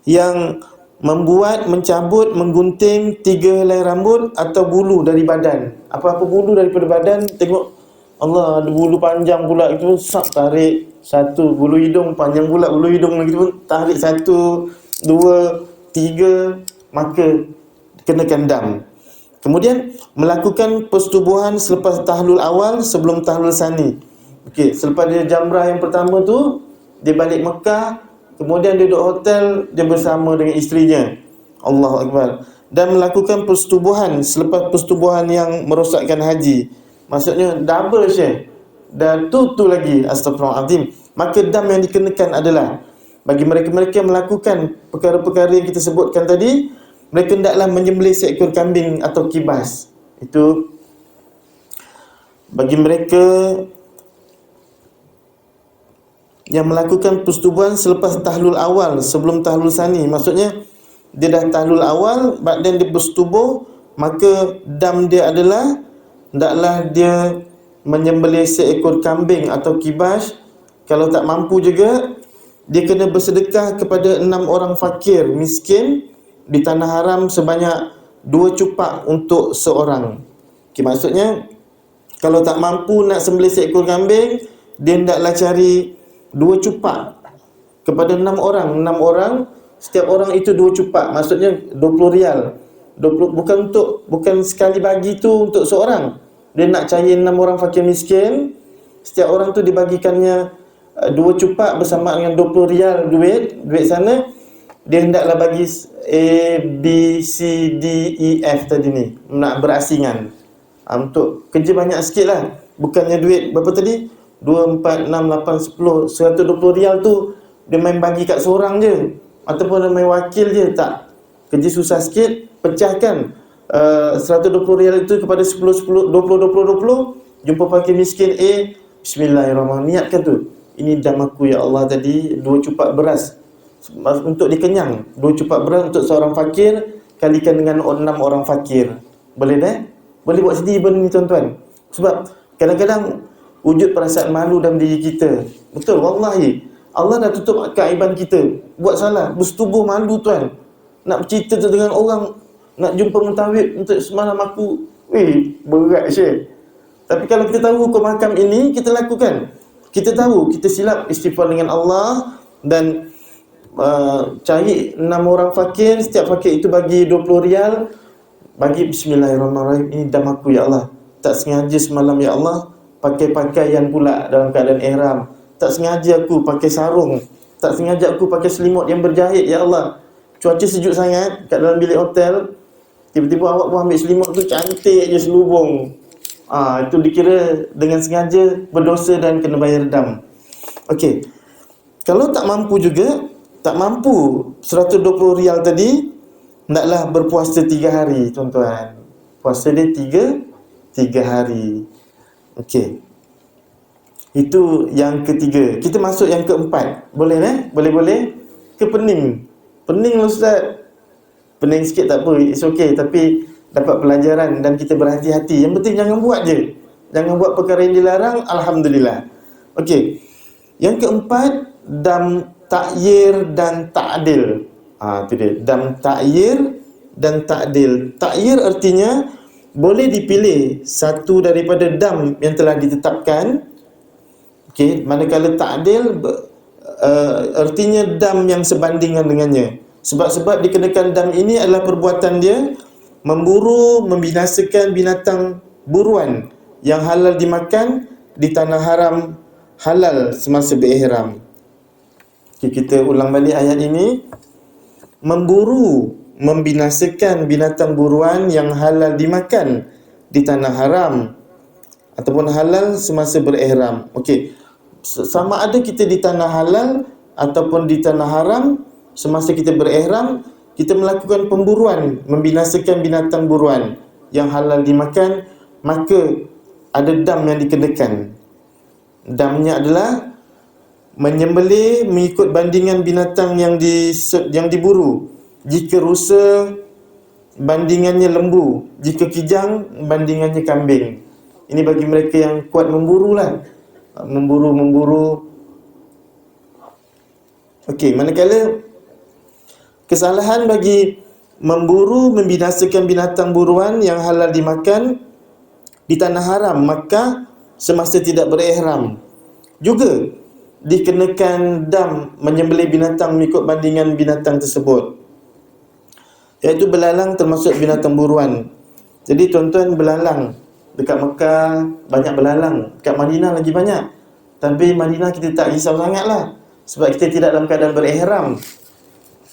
yang membuat, mencabut, menggunting 3 helai rambut atau bulu dari badan. Apa-apa bulu daripada badan, tengok Allah ada bulu panjang pula, itu pun tarik 1, bulu hidung panjang pula, bulu hidung lagi pun tarik 1, 2, 3, maka kenakan dam. Kemudian melakukan persetubuhan selepas tahlul awal sebelum tahlul sani. Selepas dia jamrah yang pertama tu, dia balik Mekah, kemudian dia duduk hotel, dia bersama dengan isterinya. Allahu Akbar. Dan melakukan persetubuhan selepas persetubuhan yang merosakkan haji. Maksudnya double Syekh. Dan tu lagi, astagfirullahaladzim. Maka dam yang dikenakan adalah bagi mereka-mereka yang melakukan perkara-perkara yang kita sebutkan tadi, mereka hendaklah menyembelih seekor kambing atau kibas. Itu bagi mereka yang melakukan persetubuhan selepas tahlul awal sebelum tahlul sani. Maksudnya dia dah tahlul awal, dan dia bersetubuh, maka dam dia adalah hendaklah dia menyembelih seekor kambing atau kibas. Kalau tak mampu juga, dia kena bersedekah kepada 6 orang fakir miskin di tanah haram sebanyak 2 cupak untuk seorang. Maksudnya kalau tak mampu nak sembelih seekor kambing, dia hendaklah cari 2 cupak kepada 6 orang. 6 orang, setiap orang itu 2 cupak. Maksudnya 20 rial. 20, bukan sekali bagi tu untuk seorang. Dia nak cari 6 orang fakir miskin, setiap orang tu dibagikannya 2 cupak bersama dengan 20 rial duit sana. Dia hendaklah bagi A, B, C, D, E, F tadi ni, nak berasingan. Untuk kerja banyak sikit lah. Bukannya duit berapa tadi? 2, 4, 6, 8, 10, 120 rial tu dia main bagi kat seorang je, ataupun dia main wakil je. Tak, kerja susah sikit, pecahkan 120 rial itu kepada 10, 10, 20, 20, 20. Jumpa fakir miskin A, bismillahirrahmanirrahim, niatkan tu, ini dam aku ya Allah tadi, 2 cupak beras untuk dikenyang, 2 cupak beras untuk seorang fakir, kalikan dengan 6 orang fakir. Boleh dah? Boleh buat sendiri benda ni tuan-tuan. Sebab kadang-kadang wujud perasaan malu dalam diri kita. Betul, wallahi Allah dah tutup keaiban kita. Buat salah, bersetubuh, malu tuan. Nak bercerita dengan orang, nak jumpa mentawid untuk semalam aku, berat Syekh. Tapi kalau kita tahu hukum hakam ini, kita lakukan. Kita tahu, kita silap, istighfar dengan Allah, dan cari 6 orang fakir, setiap fakir itu bagi 20 rial, bagi bismillahirrahmanirrahim, ini dam aku ya Allah. Tak sengaja semalam ya Allah pakai pakaian pula dalam keadaan ihram. Tak sengaja aku pakai sarung, tak sengaja aku pakai selimut yang berjahit ya Allah. Cuaca sejuk sangat kat dalam bilik hotel, tiba-tiba awak pun ambil selimut tu, cantik je selubung. Itu dikira dengan sengaja berdosa dan kena bayar dam. Okey. Kalau tak mampu juga, tak mampu 120 rial tadi, hendaklah berpuasa 3 hari, tuan-tuan. Puasa dia 3 hari. Okey. Itu yang ketiga. Kita masuk yang keempat. Boleh Boleh. Ke pening. Pening lah Ustaz. Pening sikit tak apa, it's okay. Tapi dapat pelajaran dan kita berhati-hati. Yang penting jangan buat je. Jangan buat perkara yang dilarang. Alhamdulillah. Okey. Yang keempat, dam ta'yir dan ta'dil. Itu dia. Dam ta'yir dan ta'dil. Ta'yir artinya boleh dipilih satu daripada dam yang telah ditetapkan. Okey, manakala ta'dil artinya dam yang sebandingan dengannya. Sebab dikenakan dam ini adalah perbuatan dia memburu, membinasakan binatang buruan yang halal dimakan di tanah haram halal semasa berihram. Okay, kita ulang balik ayat ini. Memburu, membinasakan binatang buruan yang halal dimakan di tanah haram ataupun halal semasa berihram. Okey. Sama ada kita di tanah halal ataupun di tanah haram semasa kita berihram, kita melakukan pemburuan, membinasakan binatang buruan yang halal dimakan, maka ada dam yang dikenakan. Damnya adalah menyembelih mengikut bandingan binatang yang diburu. Jika rusa, bandingannya lembu. Jika kijang, bandingannya kambing. Ini bagi mereka yang kuat memburu lah. Memburu. Okey, manakala kesalahan bagi memburu, membinasakan binatang buruan yang halal dimakan di tanah haram Makkah semasa tidak berihram, juga dikenakan dam menyembelih binatang mengikut bandingan binatang tersebut, iaitu belalang termasuk binatang buruan. Jadi tuan-tuan, belalang dekat Mekah banyak belalang, dekat Madinah lagi banyak. Tapi Madinah kita tak risau sangatlah sebab kita tidak dalam keadaan berihram.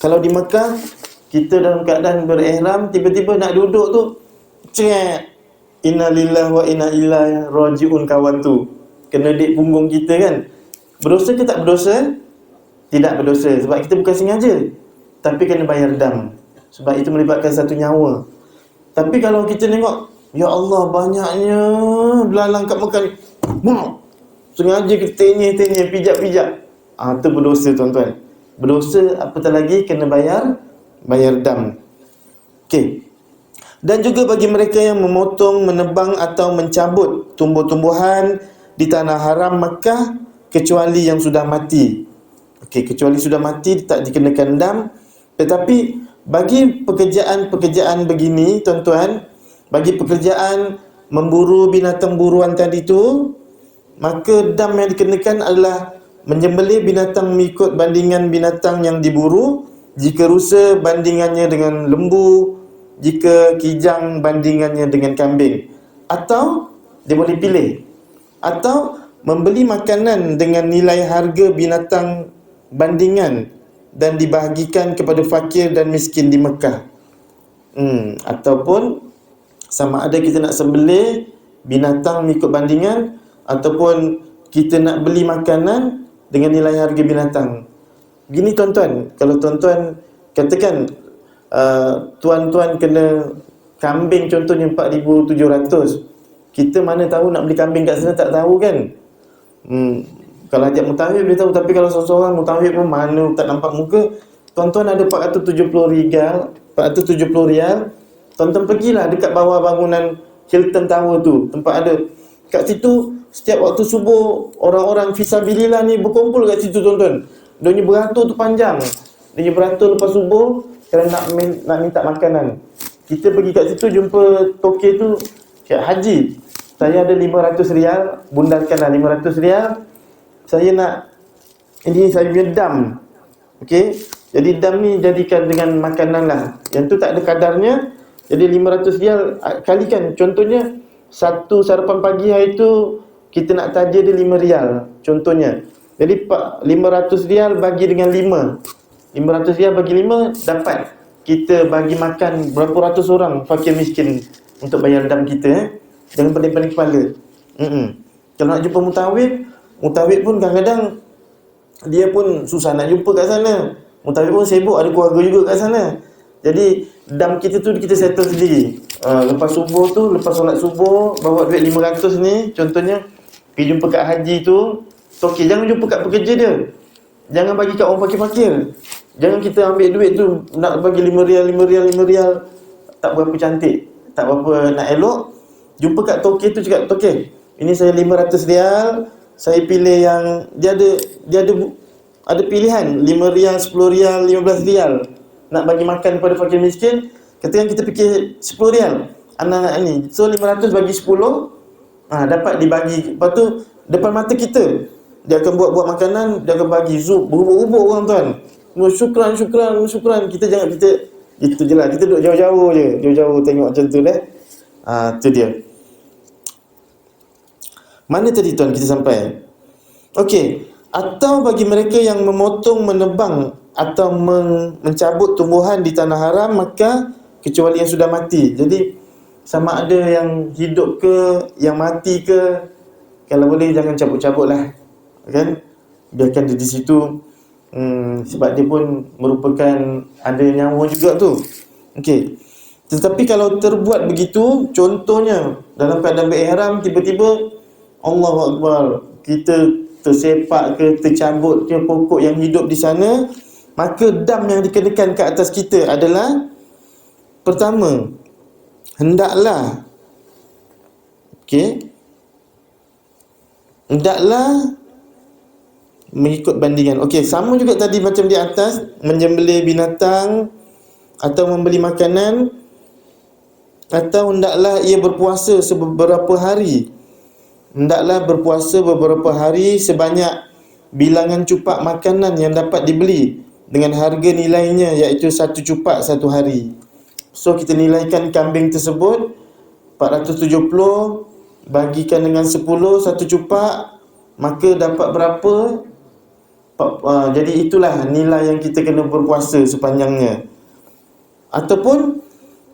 Kalau di Mekah kita dalam keadaan berihram, tiba-tiba nak duduk tu, cek, inna lillahi wa inna ilaihi raji'un, kawan tu kena dik punggung kita kan. Berdosa ke tak berdosa? Tidak berdosa sebab kita bukan sengaja, tapi kena bayar dam sebab itu melibatkan satu nyawa. Tapi kalau kita tengok, ya Allah, banyaknya belalang kat Mekah ni, sengaja kita tenyih, pijak-pijak, itu berdosa tuan-tuan. Berdosa, apatah lagi kena bayar dam. Okey. Dan juga bagi mereka yang memotong, menebang atau mencabut tumbuh-tumbuhan di tanah haram Mekah kecuali yang sudah mati. Okey, kecuali sudah mati tak dikenakan dam. Tetapi bagi pekerjaan begini tuan-tuan, bagi pekerjaan memburu binatang buruan tadi tu, maka dam yang dikenakan adalah menyembelih binatang mengikut bandingan binatang yang diburu. Jika rusa, bandingannya dengan lembu. Jika kijang, bandingannya dengan kambing. Atau dia boleh pilih, atau membeli makanan dengan nilai harga binatang bandingan dan dibahagikan kepada fakir dan miskin di Mekah. Ataupun sama ada kita nak sembelih binatang mengikut bandingan, ataupun kita nak beli makanan dengan nilai harga binatang. Gini tuan-tuan, kalau tuan-tuan katakan tuan-tuan kena kambing contohnya 4,700, kita mana tahu nak beli kambing kat sana, tak tahu kan. Kalau ajak mutawif dia tahu, tapi kalau seorang-seorang mutawif pun mana tak nampak muka. Tuan-tuan ada 470 rial, tuan-tuan pergilah dekat bawah bangunan Hilton Tower tu, tempat ada kat situ. Setiap waktu subuh orang-orang fisabilillah ni berkumpul kat situ tuan-tuan. Dia punya beratur tu panjang. Dia beratur lepas subuh kerana nak minta makanan. Kita pergi kat situ jumpa tokey tu, Cik Haji, saya ada 500 rial, bundarkanlah 500 rial. Saya nak, ini saya punya dam. Okey, jadi dam ni jadikan dengan makanan lah. Yang tu tak ada kadarnya. Jadi 500 rial kalikan. Contohnya satu sarapan pagi hari tu kita nak taja dia 5 rial contohnya. Jadi 500 rial bagi dengan 5. 500 rial bagi 5 dapat kita bagi makan berapa ratus orang fakir miskin untuk bayar dam kita. Jangan pening-pening kepala. Kalau nak jumpa mutawid pun kadang-kadang dia pun susah nak jumpa kat sana. Mutawid pun sibuk, ada keluarga juga kat sana. Jadi dam kita tu kita settle sendiri. Lepas solat subuh, bawa duit 500 ni, contohnya pergi jumpa kat haji tu, okey, jangan jumpa kat pekerja dia. Jangan bagi kat orang fakir-fakir. Jangan kita ambil duit tu nak bagi 5 rial, tak berapa cantik, tak berapa nak elok. Jumpa kat tokey tu cakap, "Tokey, ini saya 500 rial, saya pilih yang dia ada pilihan 5 rial, 10 rial, 15 rial nak bagi makan kepada fakir miskin." Katakan kita fikir 10 rial anak ni. So 500 bagi 10, dapat dibagi. Lepas tu depan mata kita dia akan buat makanan, dia akan bagi berubuk-ubuk orang tuan. Syukran. Kita jangan itu je lah. Kita duduk jauh-jauh tengok macam tu dah. Tu dia. Mana tadi tuan kita sampai? Okey, atau bagi mereka yang memotong, menebang atau mencabut tumbuhan di tanah haram, maka kecuali yang sudah mati. Jadi sama ada yang hidup ke, yang mati ke, kalau boleh jangan cabut-cabut lah, kan? Biarkan dia di situ. Sebab dia pun merupakan ada nyawa juga tu. Okey. Tetapi kalau terbuat begitu, contohnya dalam keadaan berihram, tiba-tiba Allahu Akbar, kita tersepak ke, tercabut ke pokok yang hidup di sana, maka dam yang dikenakan ke atas kita adalah, pertama, hendaklah mengikut bandingan. Okey, sama juga tadi macam di atas, menyembelih binatang atau membeli makanan, atau hendaklah ia berpuasa beberapa hari. Hendaklah berpuasa beberapa hari sebanyak bilangan cupak makanan yang dapat dibeli dengan harga nilainya, iaitu 1 cupak 1 hari. So kita nilaikan kambing tersebut 470 bagikan dengan 10, 1 cupak, maka dapat berapa? Jadi itulah nilai yang kita kena berpuasa sepanjangnya. Ataupun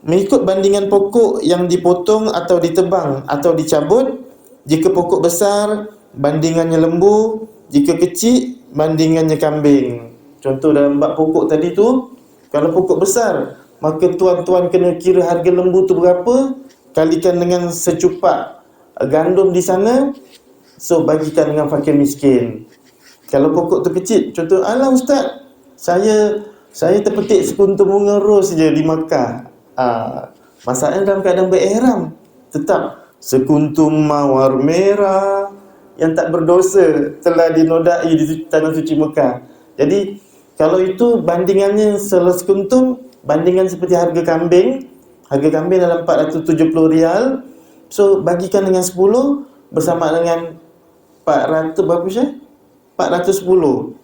mengikut bandingan pokok yang dipotong atau ditebang atau dicabut. Jika pokok besar, bandingannya lembu. Jika kecil, bandingannya kambing. Contoh dalam bab pokok tadi tu, kalau pokok besar, maka tuan-tuan kena kira harga lembu tu berapa, kalikan dengan secupak gandum di sana, so bagikan dengan fakir miskin. Kalau pokok tu kecil, contoh, "Alah ustaz, saya terpetik sekuntum bunga ros je di Makkah." Masalahnya dalam keadaan berihram, tetap sekuntum mawar merah yang tak berdosa telah dinodai di tanah suci Mekah. Jadi kalau itu bandingannya sekuntum, bandingan seperti harga kambing dalam 470 rial, so bagikan dengan 10 bersama dengan 400 berapa Syah? 410.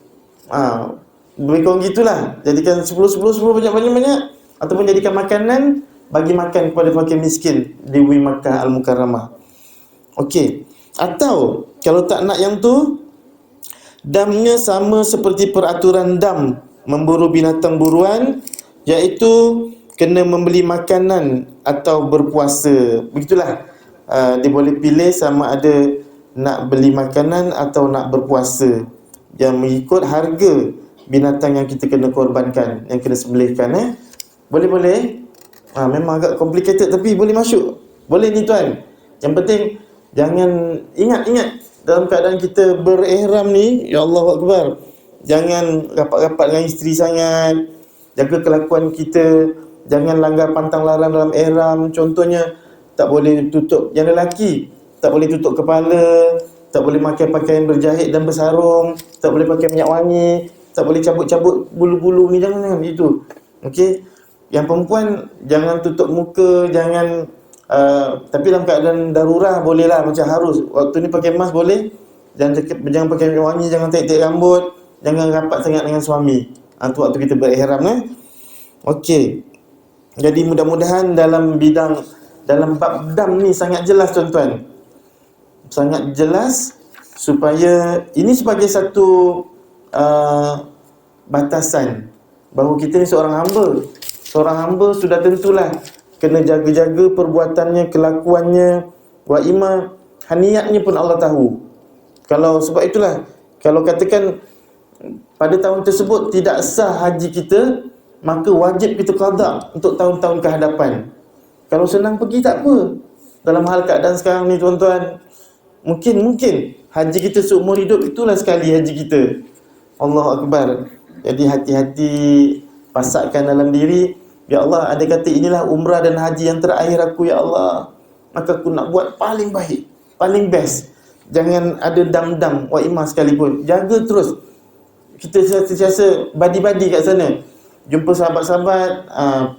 Lebih kurang gitulah. Jadikan 10 banyak-banyak, ataupun jadikan makanan bagi makan kepada fakir miskin di Bumi Makkah Al-Mukarramah. Okey. Atau kalau tak nak yang tu, damnya sama seperti peraturan dam memburu binatang buruan, iaitu kena membeli makanan atau berpuasa. Begitulah. Dia boleh pilih sama ada nak beli makanan atau nak berpuasa, yang mengikut harga binatang yang kita kena korbankan, yang kena sembelihkan. Boleh. Memang agak complicated tapi boleh masuk. Boleh ni tuan. Yang penting jangan ingat dalam keadaan kita berihram ni, ya Allahu Akbar, jangan rapat-rapat dengan isteri sangat. Jaga kelakuan kita, jangan langgar pantang larang dalam ihram. Contohnya, tak boleh tutup, yang lelaki tak boleh tutup kepala, tak boleh pakai pakaian berjahit dan bersarung, tak boleh pakai minyak wangi, tak boleh cabut-cabut bulu-bulu ni, jangan itu. Okey. Yang perempuan jangan tutup muka, jangan tapi dalam keadaan darurat bolehlah, macam harus waktu ni pakai mask boleh. Jangan pakai minyak wangi, jangan tarik rambut, jangan rapat sangat dengan suami. Tu waktu kita berihram. Okey. Jadi mudah-mudahan dalam bab dam ni sangat jelas tuan-tuan. Sangat jelas, supaya ini sebagai satu batasan bahawa kita ni seorang hamba. Seorang hamba sudah tentulah kena jaga-jaga perbuatannya, kelakuannya, wa imma niatnya pun Allah tahu. Kalau sebab itulah, kalau katakan pada tahun tersebut tidak sah haji kita, maka wajib kita qada untuk tahun-tahun ke hadapan. Kalau senang pergi tak apa. Dalam hal keadaan sekarang ni tuan-tuan, mungkin haji kita seumur hidup itulah sekali haji kita. Allahu Akbar. Jadi hati-hati, pasakkan dalam diri, ya Allah, ada kata inilah umrah dan haji yang terakhir aku, ya Allah, maka aku nak buat paling baik, paling best. Jangan ada dam-dam wa imah sekalipun. Jaga terus. Kita sentiasa badi-badi kat sana. Jumpa sahabat-sahabat,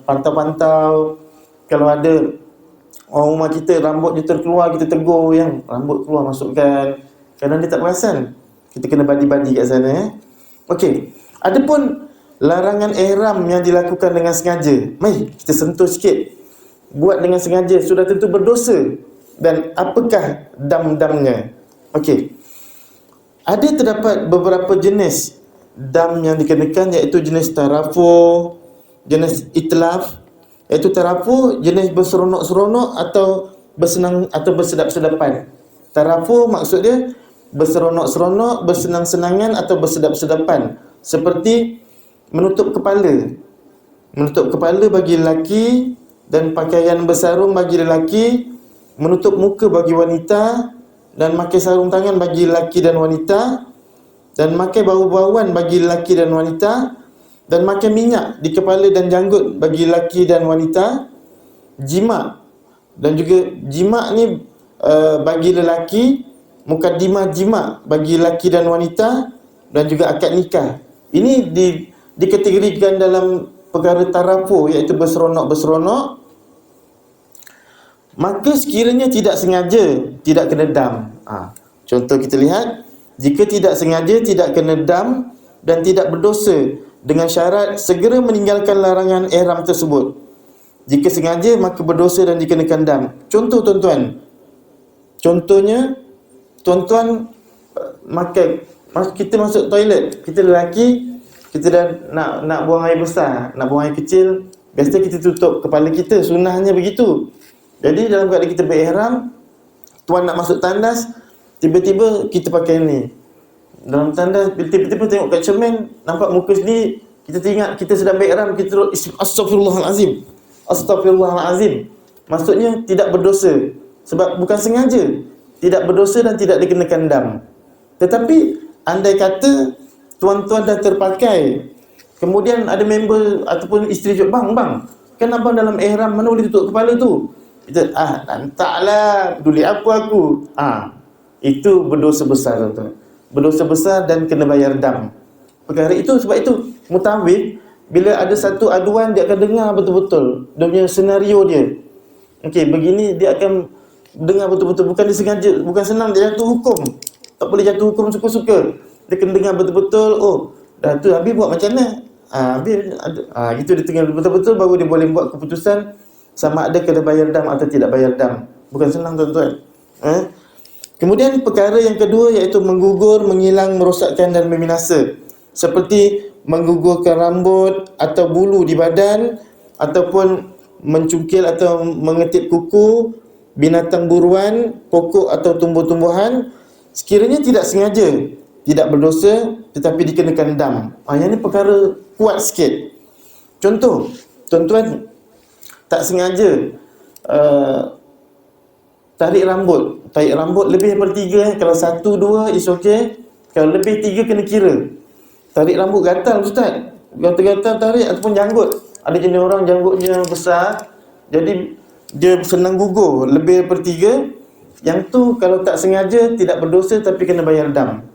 pantau-pantau. Kalau ada orang rumah kita rambut dia terkeluar, kita tegur, yang rambut keluar masukkan. Kadang dia tak perasan. Kita kena badi-badi kat sana. Okey. Adapun larangan ihram yang dilakukan dengan sengaja. Mari kita sentuh sikit. Buat dengan sengaja sudah tentu berdosa. Dan apakah dam-damnya? Okey. Ada terdapat beberapa jenis dam yang dikenakan, iaitu jenis tarafu, jenis itlaf. Iaitu tarafu jenis berseronok-seronok atau bersenang atau bersedap-sedapan. Tarafu maksud dia berseronok-seronok, bersenang-senangan atau bersedap-sedapan. Seperti menutup kepala. Menutup kepala bagi lelaki dan pakaian bersarung bagi lelaki, menutup muka bagi wanita dan pakai sarung tangan bagi lelaki dan wanita, dan pakai bau-bauan bagi lelaki dan wanita, dan pakai minyak di kepala dan janggut bagi lelaki dan wanita. Jima, dan juga jima ni bagi lelaki, mukaddimah jima bagi lelaki dan wanita, dan juga akad nikah. Ini dikategorikan dalam perkara tarafu, iaitu berseronok-berseronok. Maka sekiranya tidak sengaja, tidak kena dam. Contoh kita lihat, jika tidak sengaja, tidak kena dam dan tidak berdosa, dengan syarat segera meninggalkan larangan ihram tersebut. Jika sengaja, maka berdosa dan dikenakan dam. Contoh tuan-tuan. Contohnya, tuan-tuan kita masuk toilet, kita lelaki, kita dah nak buang air besar, nak buang air kecil, biasa kita tutup kepala kita, sunnahnya begitu. Jadi dalam keadaan kita berihram, tuan nak masuk tandas, tiba-tiba kita pakai ni. Dalam tandas, tiba-tiba tengok kat cermin, nampak muka sendiri, kita teringat kita sedang berihram, kita terus astagfirullahalazim. Astagfirullahalazim. Maksudnya tidak berdosa, sebab bukan sengaja. Tidak berdosa dan tidak dikenakan dam. Tetapi andai kata tuan-tuan dah terpakai, kemudian ada member ataupun isteri cakap, bang, kan abang dalam ihram, mana boleh tutup kepala tu? Kita, taklah, peduli apa aku. Itu berdosa besar tuan-tuan. Berdosa besar dan kena bayar dam. Perkara itu, sebab itu mutawif, bila ada satu aduan, dia akan dengar betul-betul dia punya senario dia. Okey, begini dia akan dengar betul-betul. Bukan dia sengaja, bukan senang dia jatuh hukum. Tak boleh jatuh hukum suka-suka. Dia kena dengar betul-betul. Oh, dah tu Habib buat macam mana? Gitu dia tengah betul-betul, baru dia boleh buat keputusan sama ada kena bayar dam atau tidak bayar dam. Bukan senang tuan-tuan. Kemudian perkara yang kedua, iaitu menggugur, menghilang, merosakkan dan membinasa. Seperti menggugurkan rambut atau bulu di badan, ataupun mencungkil atau mengetip kuku, binatang buruan, pokok atau tumbuh-tumbuhan. Sekiranya tidak sengaja, tidak berdosa, tetapi dikenakan dam. Yang ini perkara kuat sikit. Contoh, tuan-tuan tak sengaja tarik rambut lebih daripada 3. Kalau 1, 2 is okay. Kalau lebih 3 kena kira. Tarik rambut gatal ustaz, gatal-gatal tarik, ataupun janggut. Ada jenis orang janggutnya besar, jadi dia senang gugur lebih daripada 3. Yang tu kalau tak sengaja tidak berdosa, tapi kena bayar dam.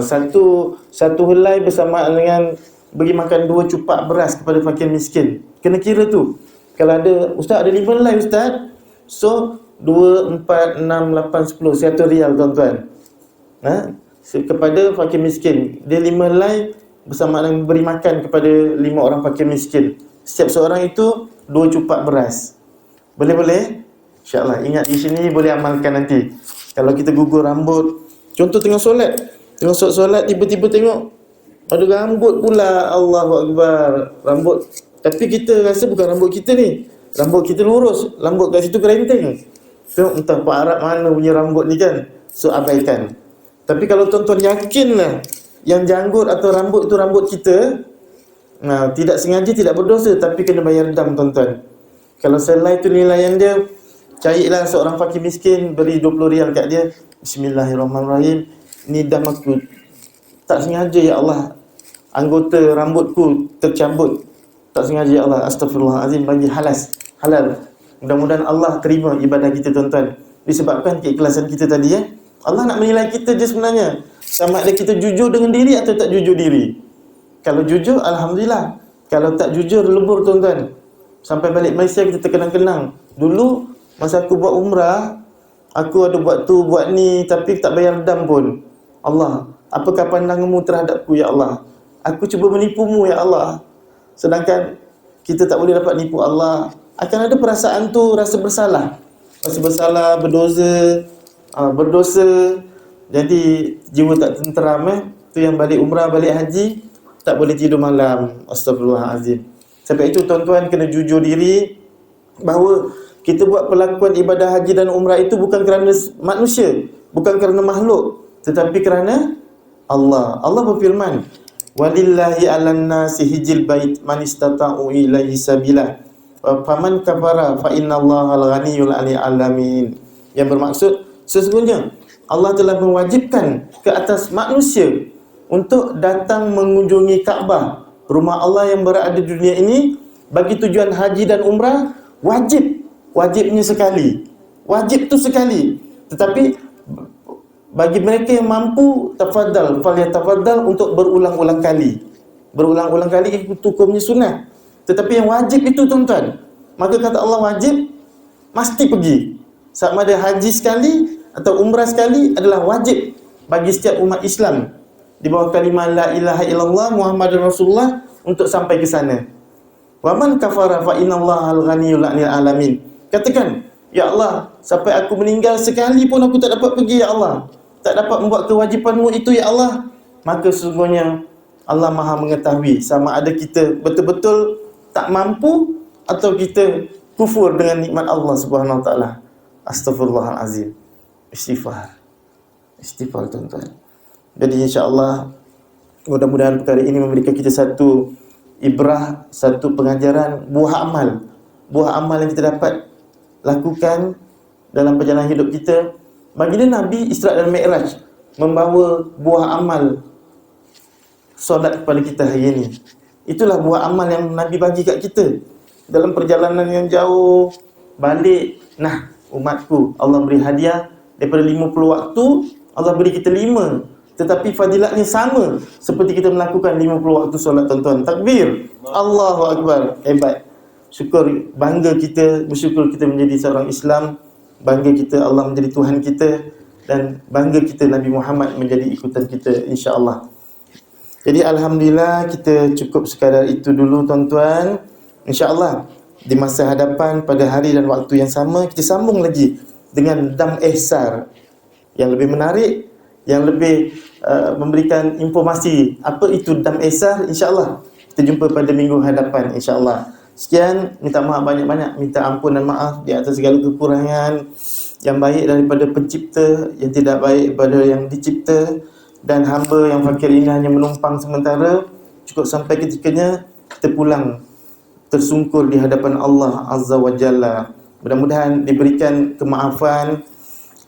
Satu helai bersama dengan beri makan 2 cupak beras kepada fakir miskin. Kena kira tu. Kalau ada, ustaz ada 5 helai ustaz, so 2, 4, 6, 8, 10, 100 rial tuan-tuan. Kepada fakir miskin. Dia 5 helai bersama dengan beri makan kepada 5 orang fakir miskin. Setiap seorang itu 2 cupak beras. Boleh? InsyaAllah. Ingat di sini boleh amalkan nanti. Kalau kita gugur rambut, contoh tengah solat, tiba-tiba tengok ada rambut pula. Allahu Akbar. Rambut, tapi kita rasa bukan rambut kita ni. Rambut kita lurus, rambut kat situ kerenteng. Tengok entah Pak Arab mana punya rambut ni kan. So abaikan. Tapi kalau tuan-tuan yakinlah yang janggut atau rambut itu rambut kita, nah, tidak sengaja tidak berdosa, tapi kena bayar dam tuan-tuan. Kalau selai tu nilaian dia, carilah seorang fakir miskin, beri 20 rial kat dia. Bismillahirrahmanirrahim. Ni dam aku. Tak sengaja ya Allah, anggota rambutku tercabut. Tak sengaja ya Allah, astagfirullahalazim, bagi halal. Mudah-mudahan Allah terima ibadah kita tuan-tuan. Disebabkan keikhlasan kita tadi ya. Allah nak menilai kita je sebenarnya. Sama ada kita jujur dengan diri atau tak jujur diri. Kalau jujur, alhamdulillah. Kalau tak jujur, lebur tuan-tuan. Sampai balik Malaysia kita terkenang-kenang. Dulu masa aku buat umrah, aku ada buat tu, buat ni, tapi tak bayar dam pun. Allah, apakah pandanganmu terhadapku ya Allah? Aku cuba menipumu ya Allah. Sedangkan kita tak boleh dapat nipu Allah. Akan ada perasaan tu, rasa bersalah. Rasa bersalah, berdosa. Jadi jiwa tak tenteram tu yang balik umrah, balik haji, tak boleh tidur malam. Astagfirullahalazim. Sebab itu tuan-tuan kena jujur diri bahawa kita buat perlakuan ibadah haji dan umrah itu bukan kerana manusia, bukan kerana makhluk, tetapi kerana Allah. Allah berfirman, "Walillahi 'alan nasi hijjil bait man istata'u ilaihi sabila. Faman kafara fa innallaha al-ghaniyyul 'anil 'alamin." Yang bermaksud sesungguhnya Allah telah mewajibkan ke atas manusia untuk datang mengunjungi Kaabah, rumah Allah yang berada di dunia ini, bagi tujuan haji dan umrah. Wajibnya sekali. Wajib tu sekali. Tetapi bagi mereka yang mampu, falyatafaddal untuk berulang-ulang kali. Berulang-ulang kali itu hukumnya sunnah. Tetapi yang wajib itu tuan-tuan, maka kata Allah wajib, mesti pergi. Sama ada haji sekali atau umrah sekali adalah wajib bagi setiap umat Islam di bawah kalimah la ilaha illallah Muhammadur Rasulullah untuk sampai ke sana. Wa man kafara fa innallaha al-ghaniyyul 'anil 'alamin. Katakan, ya Allah, sampai aku meninggal sekali pun aku tak dapat pergi ya Allah. Tak dapat membuat kewajipanmu itu ya Allah. Maka sesungguhnya Allah Maha mengetahui sama ada kita betul-betul tak mampu atau kita kufur dengan nikmat Allah Subhanahu Wa Taala. Astaghfirullahalazim. Istighfar tuan-tuan. Jadi insya-Allah mudah-mudahan perkara ini memberikan kita satu ibrah, satu pengajaran, buah amal yang kita dapat lakukan dalam perjalanan hidup kita. Baginda Nabi Isra dan Mi'raj membawa buah amal solat kepada kita hari ini. Itulah buah amal yang Nabi bagi kat kita dalam perjalanan yang jauh balik. Nah, umatku, Allah beri hadiah daripada 50 waktu, Allah beri kita 5. Tetapi fadilatnya sama seperti kita melakukan 50 waktu solat tuan-tuan. Takbir. Allahu Akbar. Hebat. Syukur, bangga kita, bersyukur kita menjadi seorang Islam. Bangga kita Allah menjadi Tuhan kita. Dan bangga kita Nabi Muhammad menjadi ikutan kita, insya-Allah. Jadi alhamdulillah kita cukup sekadar itu dulu tuan-tuan. Insya-Allah di masa hadapan pada hari dan waktu yang sama kita sambung lagi dengan Dam Ihsar yang lebih menarik, yang lebih memberikan informasi apa itu Dam Ihsar. InsyaAllah kita jumpa pada minggu hadapan, insyaAllah. Sekian, minta maaf banyak-banyak, minta ampun dan maaf di atas segala kekurangan. Yang baik daripada pencipta, yang tidak baik daripada yang dicipta. Dan hamba yang fakir ini hanya menumpang sementara. Cukup sampai ketikanya kita pulang tersungkur di hadapan Allah Azza wa Jalla. Mudah-mudahan diberikan kemaafan.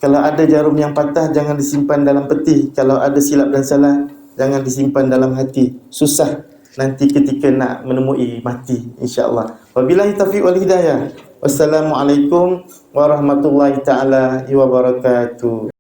Kalau ada jarum yang patah, jangan disimpan dalam peti. Kalau ada silap dan salah, jangan disimpan dalam hati. Susah nanti ketika nak menemui mati, insya-Allah. Wabillahi taufiq wal hidayah. Wassalamualaikum warahmatullahi taala wabarakatuh.